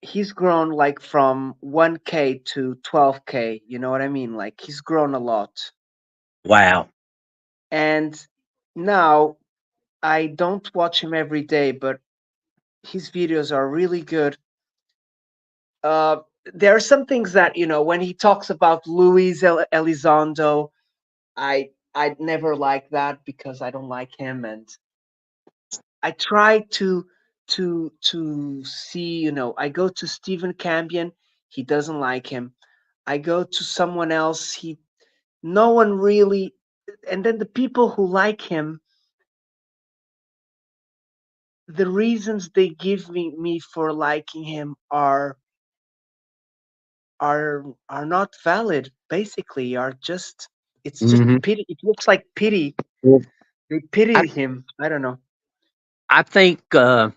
he's grown like from 1K to 12K. You know what I mean? Like, he's grown a lot. Wow. And now I don't watch him every day, but his videos are really good. Uh, there are some things that, when he talks about Luis Elizondo, I'd never like that because I don't like him, and I try to see, I go to Stephen Cambion, he doesn't like him. I go to someone else, no one really, and then the people who like him, the reasons they give me for liking him are not valid, basically, are just, it's just Hmm. pity. It looks like pity. Well, They I, pity him. I don't know. I think I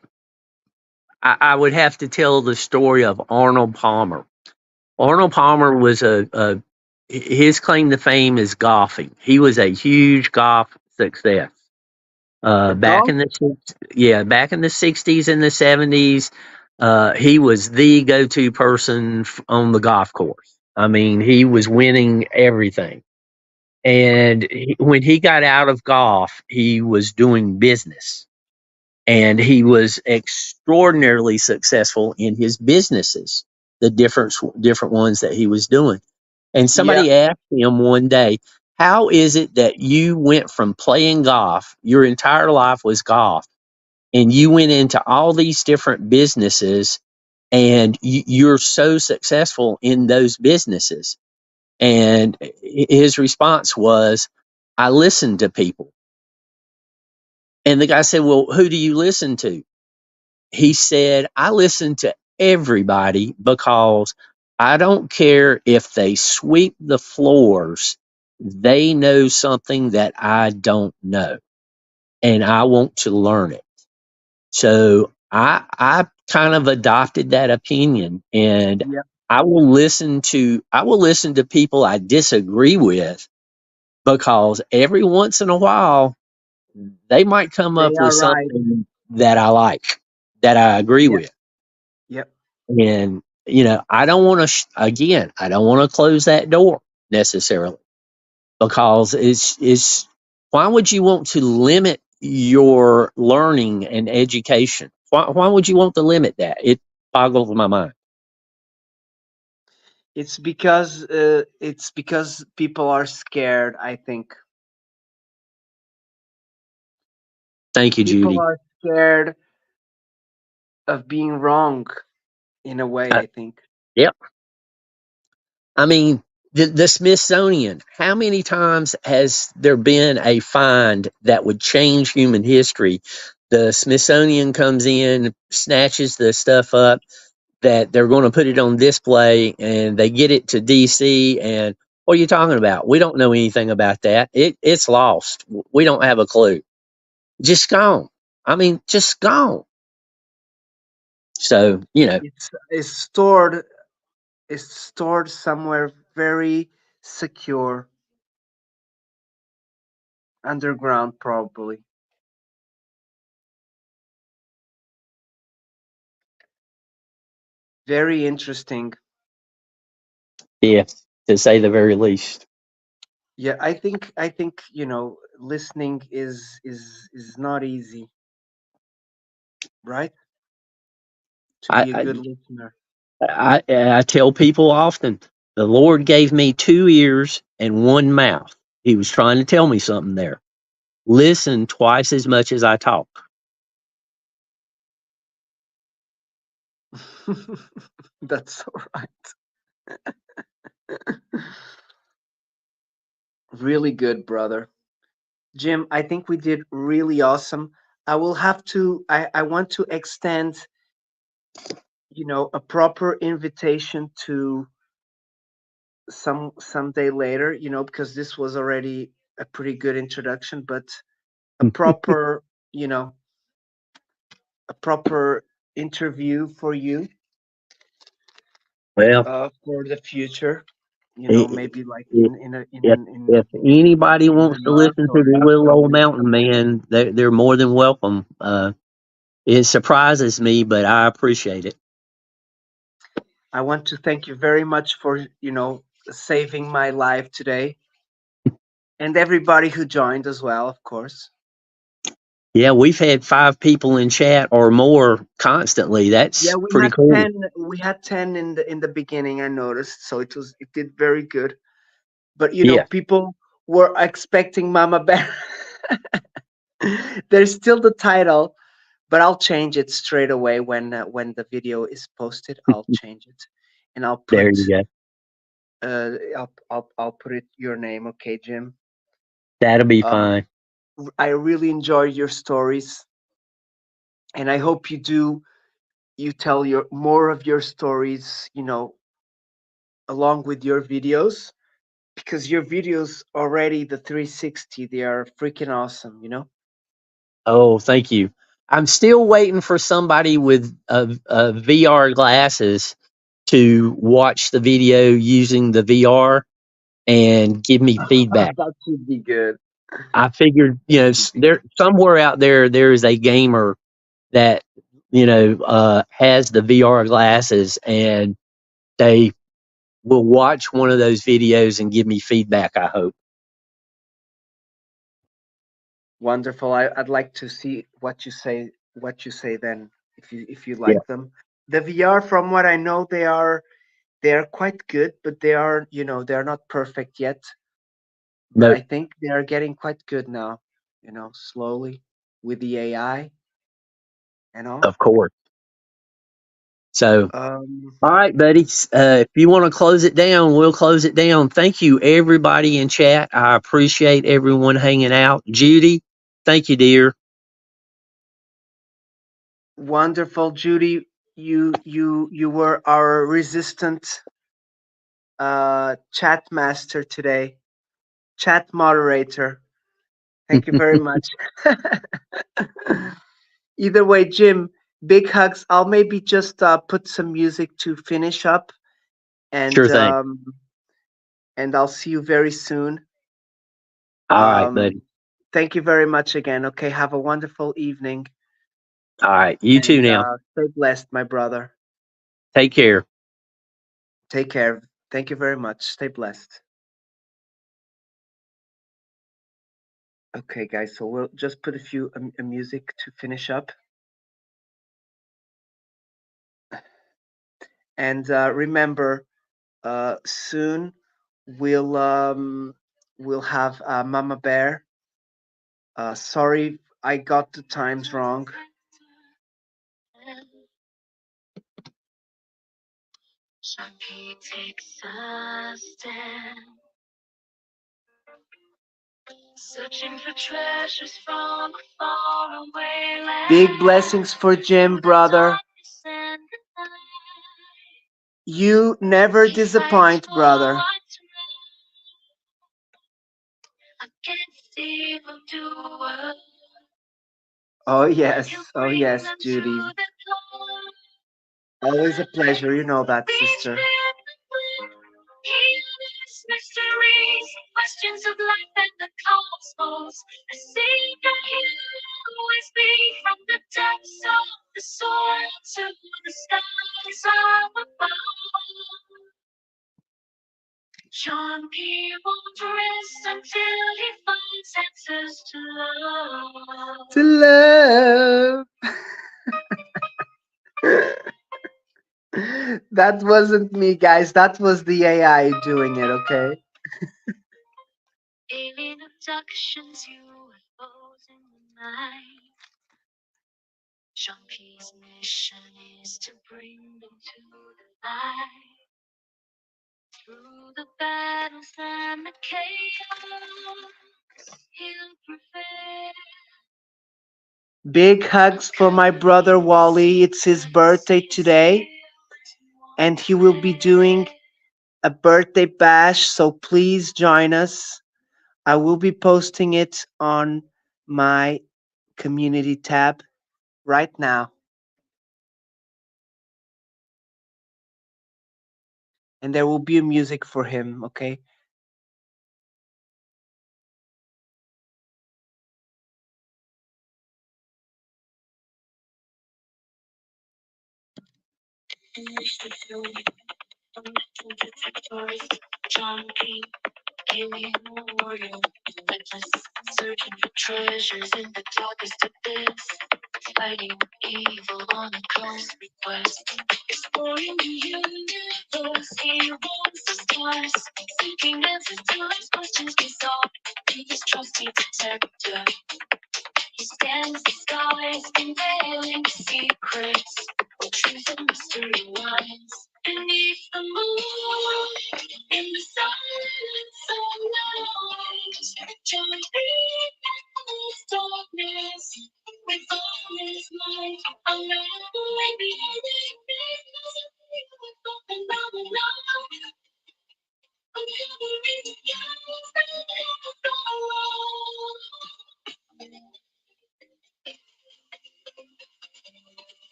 would have to tell the story of Arnold Palmer. Arnold Palmer was his claim to fame is golfing. He was a huge golf success. A Back golf. in back in the 60s and the 70s, he was the go-to person on the golf course. I mean, he was winning everything. And when he got out of golf, he was doing business, and he was extraordinarily successful in his businesses, the different ones that he was doing. And Yeah, somebody asked him one day, how is it that you went from playing golf, your entire life was golf, and you went into all these different businesses, and you're so successful in those businesses? And his response was, I listen to people. And the guy said, well, who do you listen to? He said, I listen to everybody because I don't care if they sweep the floors, they know something that I don't know, and I want to learn it. So I kind of adopted that opinion, and yeah. I will listen to people I disagree with, because every once in a while they might come They up with are right. something that I like, that I agree Yep, with. yep. And I don't want to again, I don't want to close that door necessarily, because it's why would you want to limit your learning and education? Why would you want to limit that? boggles my mind. It's because people are scared, I think. Thank you, People Judy. are scared of being wrong in a way, Uh, I think. yep. I mean, the Smithsonian, how many times has there been a find that would change human history? The Smithsonian comes in, snatches the stuff up that they're going to put it on display, and they get it to DC. And what are you talking about? We don't know anything about that. It's lost. We don't have a clue. Just gone. I mean, just gone. So, It's stored somewhere very secure, underground probably. Very interesting. yeah, to say the very least. Yeah, I think, listening is not easy, right? To I, be a I good listener. I tell people often, the Lord gave me 2 ears and one mouth. He was trying to tell me something there. Listen twice as much as I talk. That's all right. Really good, brother. Jim, I think we did really awesome. I want to extend, a proper invitation to someday later, because this was already a pretty good introduction, but a proper, you know, a proper interview for you, Well, for the future, i- maybe like i- if anybody in a wants to month listen to or the little old something. mountain man, they're more than welcome. It surprises me, but I appreciate it. I want to thank you very much for, saving my life today, and everybody who joined as well, of course. Yeah, we've had 5 people in chat or more constantly. Yeah, That's we pretty had cool. 10. We had 10 in the beginning, I noticed, so it did very good. But Yeah, people were expecting Mama Bear. There's still the title, but I'll change it straight away when the video is posted. I'll change it, and there you go. I'll put it your name, okay, Jim. That'll be Um, fine. I really enjoy your stories, and I hope you tell your more of your stories, along with your videos, because your videos already, the 360, they are freaking awesome. Oh, thank you. I'm still waiting for somebody with VR glasses to watch the video using the VR and give me feedback. That should be good. I figured, That should be there somewhere out there there is a gamer that has the VR glasses, and they will watch one of those videos and give me feedback. I hope. wonderful. I'd like to see what you say then, if you Yeah. like them. The VR, from what I know, they are quite good, but they're not perfect yet. But No, I think they are getting quite good now, slowly with the AI and all. of course. So, Um, all right, buddy. If you want to close it down, we'll close it down. Thank you, everybody in chat. I appreciate everyone hanging out. Judy, thank you, dear. Wonderful, Judy. You were our resistant chat master today, chat moderator. Thank you very much. Either way, Jim, big hugs. I'll maybe just put some music to finish up, and Sure thing. um, and I'll see you very soon. All right, Um, buddy. Thank you very much again. Okay, have a wonderful evening, All right. You too and now. stay blessed, my brother. Take care. Take care. Thank you very much. Stay blessed. Okay, guys. So we'll just put a few music to finish up. And remember, soon we'll we'll have Mama Bear. Sorry, I got the times wrong. Big blessings for Jim, brother. You never disappoint, brother. Oh yes, Judy. Always a pleasure, you know that, sister. To love. That wasn't me, guys. That was the AI doing it, okay? Big hugs for my brother Wally. It's his birthday today, and he will be doing a birthday bash, so please join us. I will be posting it on my community tab right now. And there will be a music for him, okay?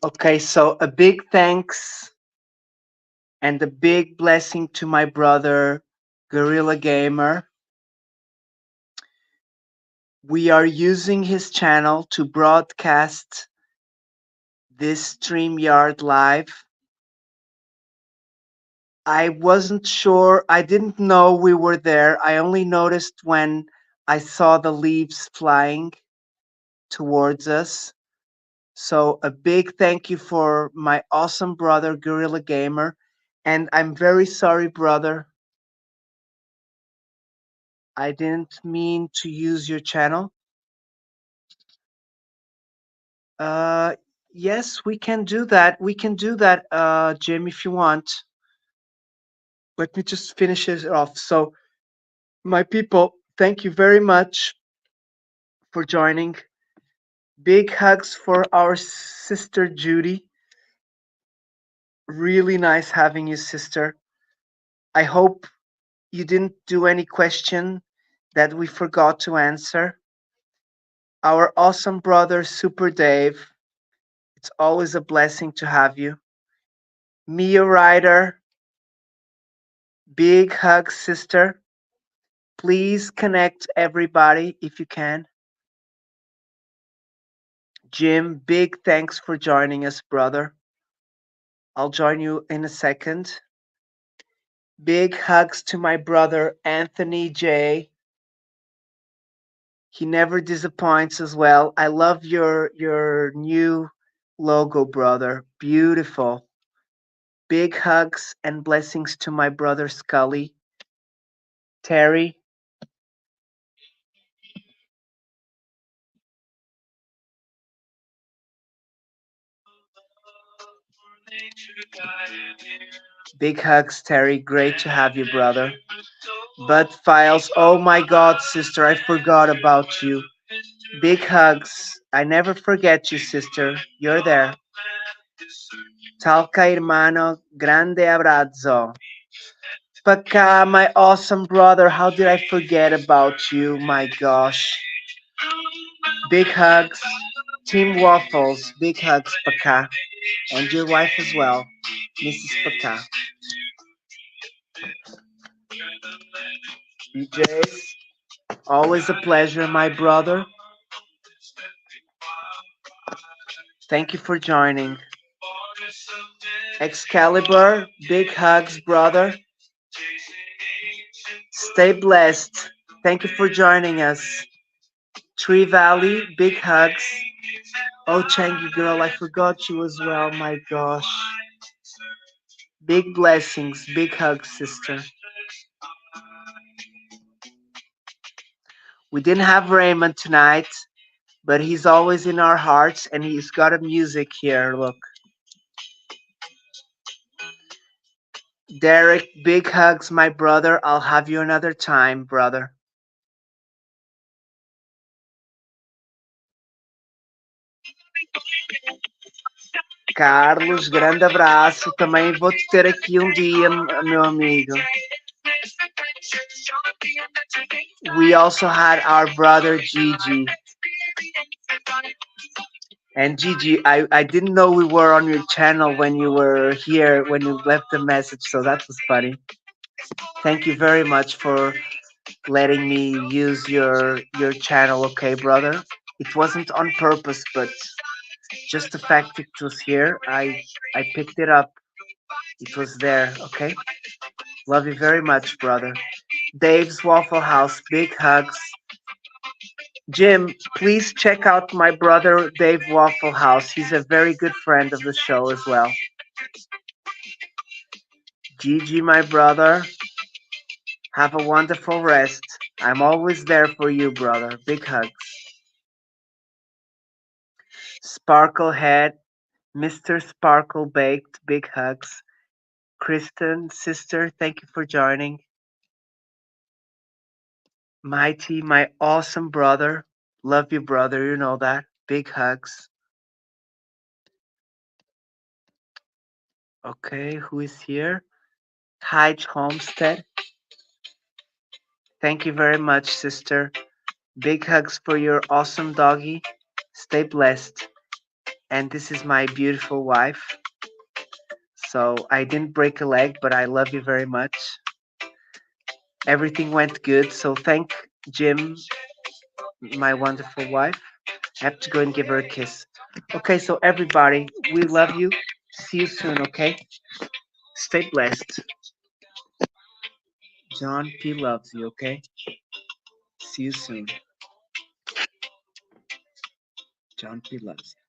Okay, so a big thanks and a big blessing to my brother, Gorilla Gamer. We are using his channel to broadcast this StreamYard live. I wasn't sure, I didn't know we were there. I only noticed when I saw the leaves flying towards us. So a big thank you for my awesome brother, Gorilla Gamer. And I'm very sorry, brother. I didn't mean to use your channel. Uh, yes, we can do that. We can do that, Jim, if you want. Let me just finish it off. So, my people, thank you very much for joining. Big hugs for our sister Judy. Really nice having you, sister. I hope you didn't do any question that we forgot to answer. Our awesome brother, Super Dave. It's always a blessing to have you. Mia Ryder, big hug, sister. Please connect everybody if you can. Jim, big thanks for joining us, brother. I'll join you in a second. Big hugs to my brother Anthony J. He never disappoints as well. I love your new logo, brother. Beautiful. Big hugs and blessings to my brother Scully. Terry, big hugs, Terry. Great to have you, brother. Bud Files. Oh my God, sister, I forgot about you. Big hugs. I never forget you, sister. You're there. Talca, hermano. Grande abrazo. Paka, my awesome brother. How did I forget about you? My gosh. Big hugs. Team Waffles. Big hugs, Paka. And your wife as well, Mrs. Paka. BJs, always a pleasure, my brother. Thank you for joining. Excalibur, big hugs, brother. Stay blessed. Thank you for joining us. Tree Valley, big hugs. Oh, Changi girl, I forgot you as well. My gosh. Big blessings, big hugs, sister. We didn't have Raymond tonight, but he's always in our hearts, and he's got a music here. Look. Derek, big hugs, my brother. I'll have you another time, brother. Carlos, grande abraço. Também vou te ter aqui um dia, meu amigo. We also had our brother Gigi. And Gigi, I didn't know we were on your channel when you were here, when you left the message, so that was funny. Thank you very much for letting me use your channel, okay, brother? It wasn't on purpose, but just the fact it was here, I picked it up. It was there, okay? Love you very much, brother. Dave's Waffle House, big hugs. Jim, please check out my brother Dave Waffle House. He's a very good friend of the show as well. Gigi, my brother, have a wonderful rest. I'm always there for you, brother. Big hugs. Sparklehead, Mr. Sparkle Baked, big hugs. Kristen, sister, thank you for joining. Mighty, my awesome brother. Love you, brother. You know that. Big hugs. Okay, who is here? Hyde Homestead. Thank you very much, sister. Big hugs for your awesome doggy. Stay blessed. And this is my beautiful wife. So I didn't break a leg, but I love you very much. Everything went good. So thank Jim, my wonderful wife. I have to go and give her a kiss. Okay, so everybody, we love you. See you soon, okay? Stay blessed. John P loves you, okay? See you soon. John P loves you.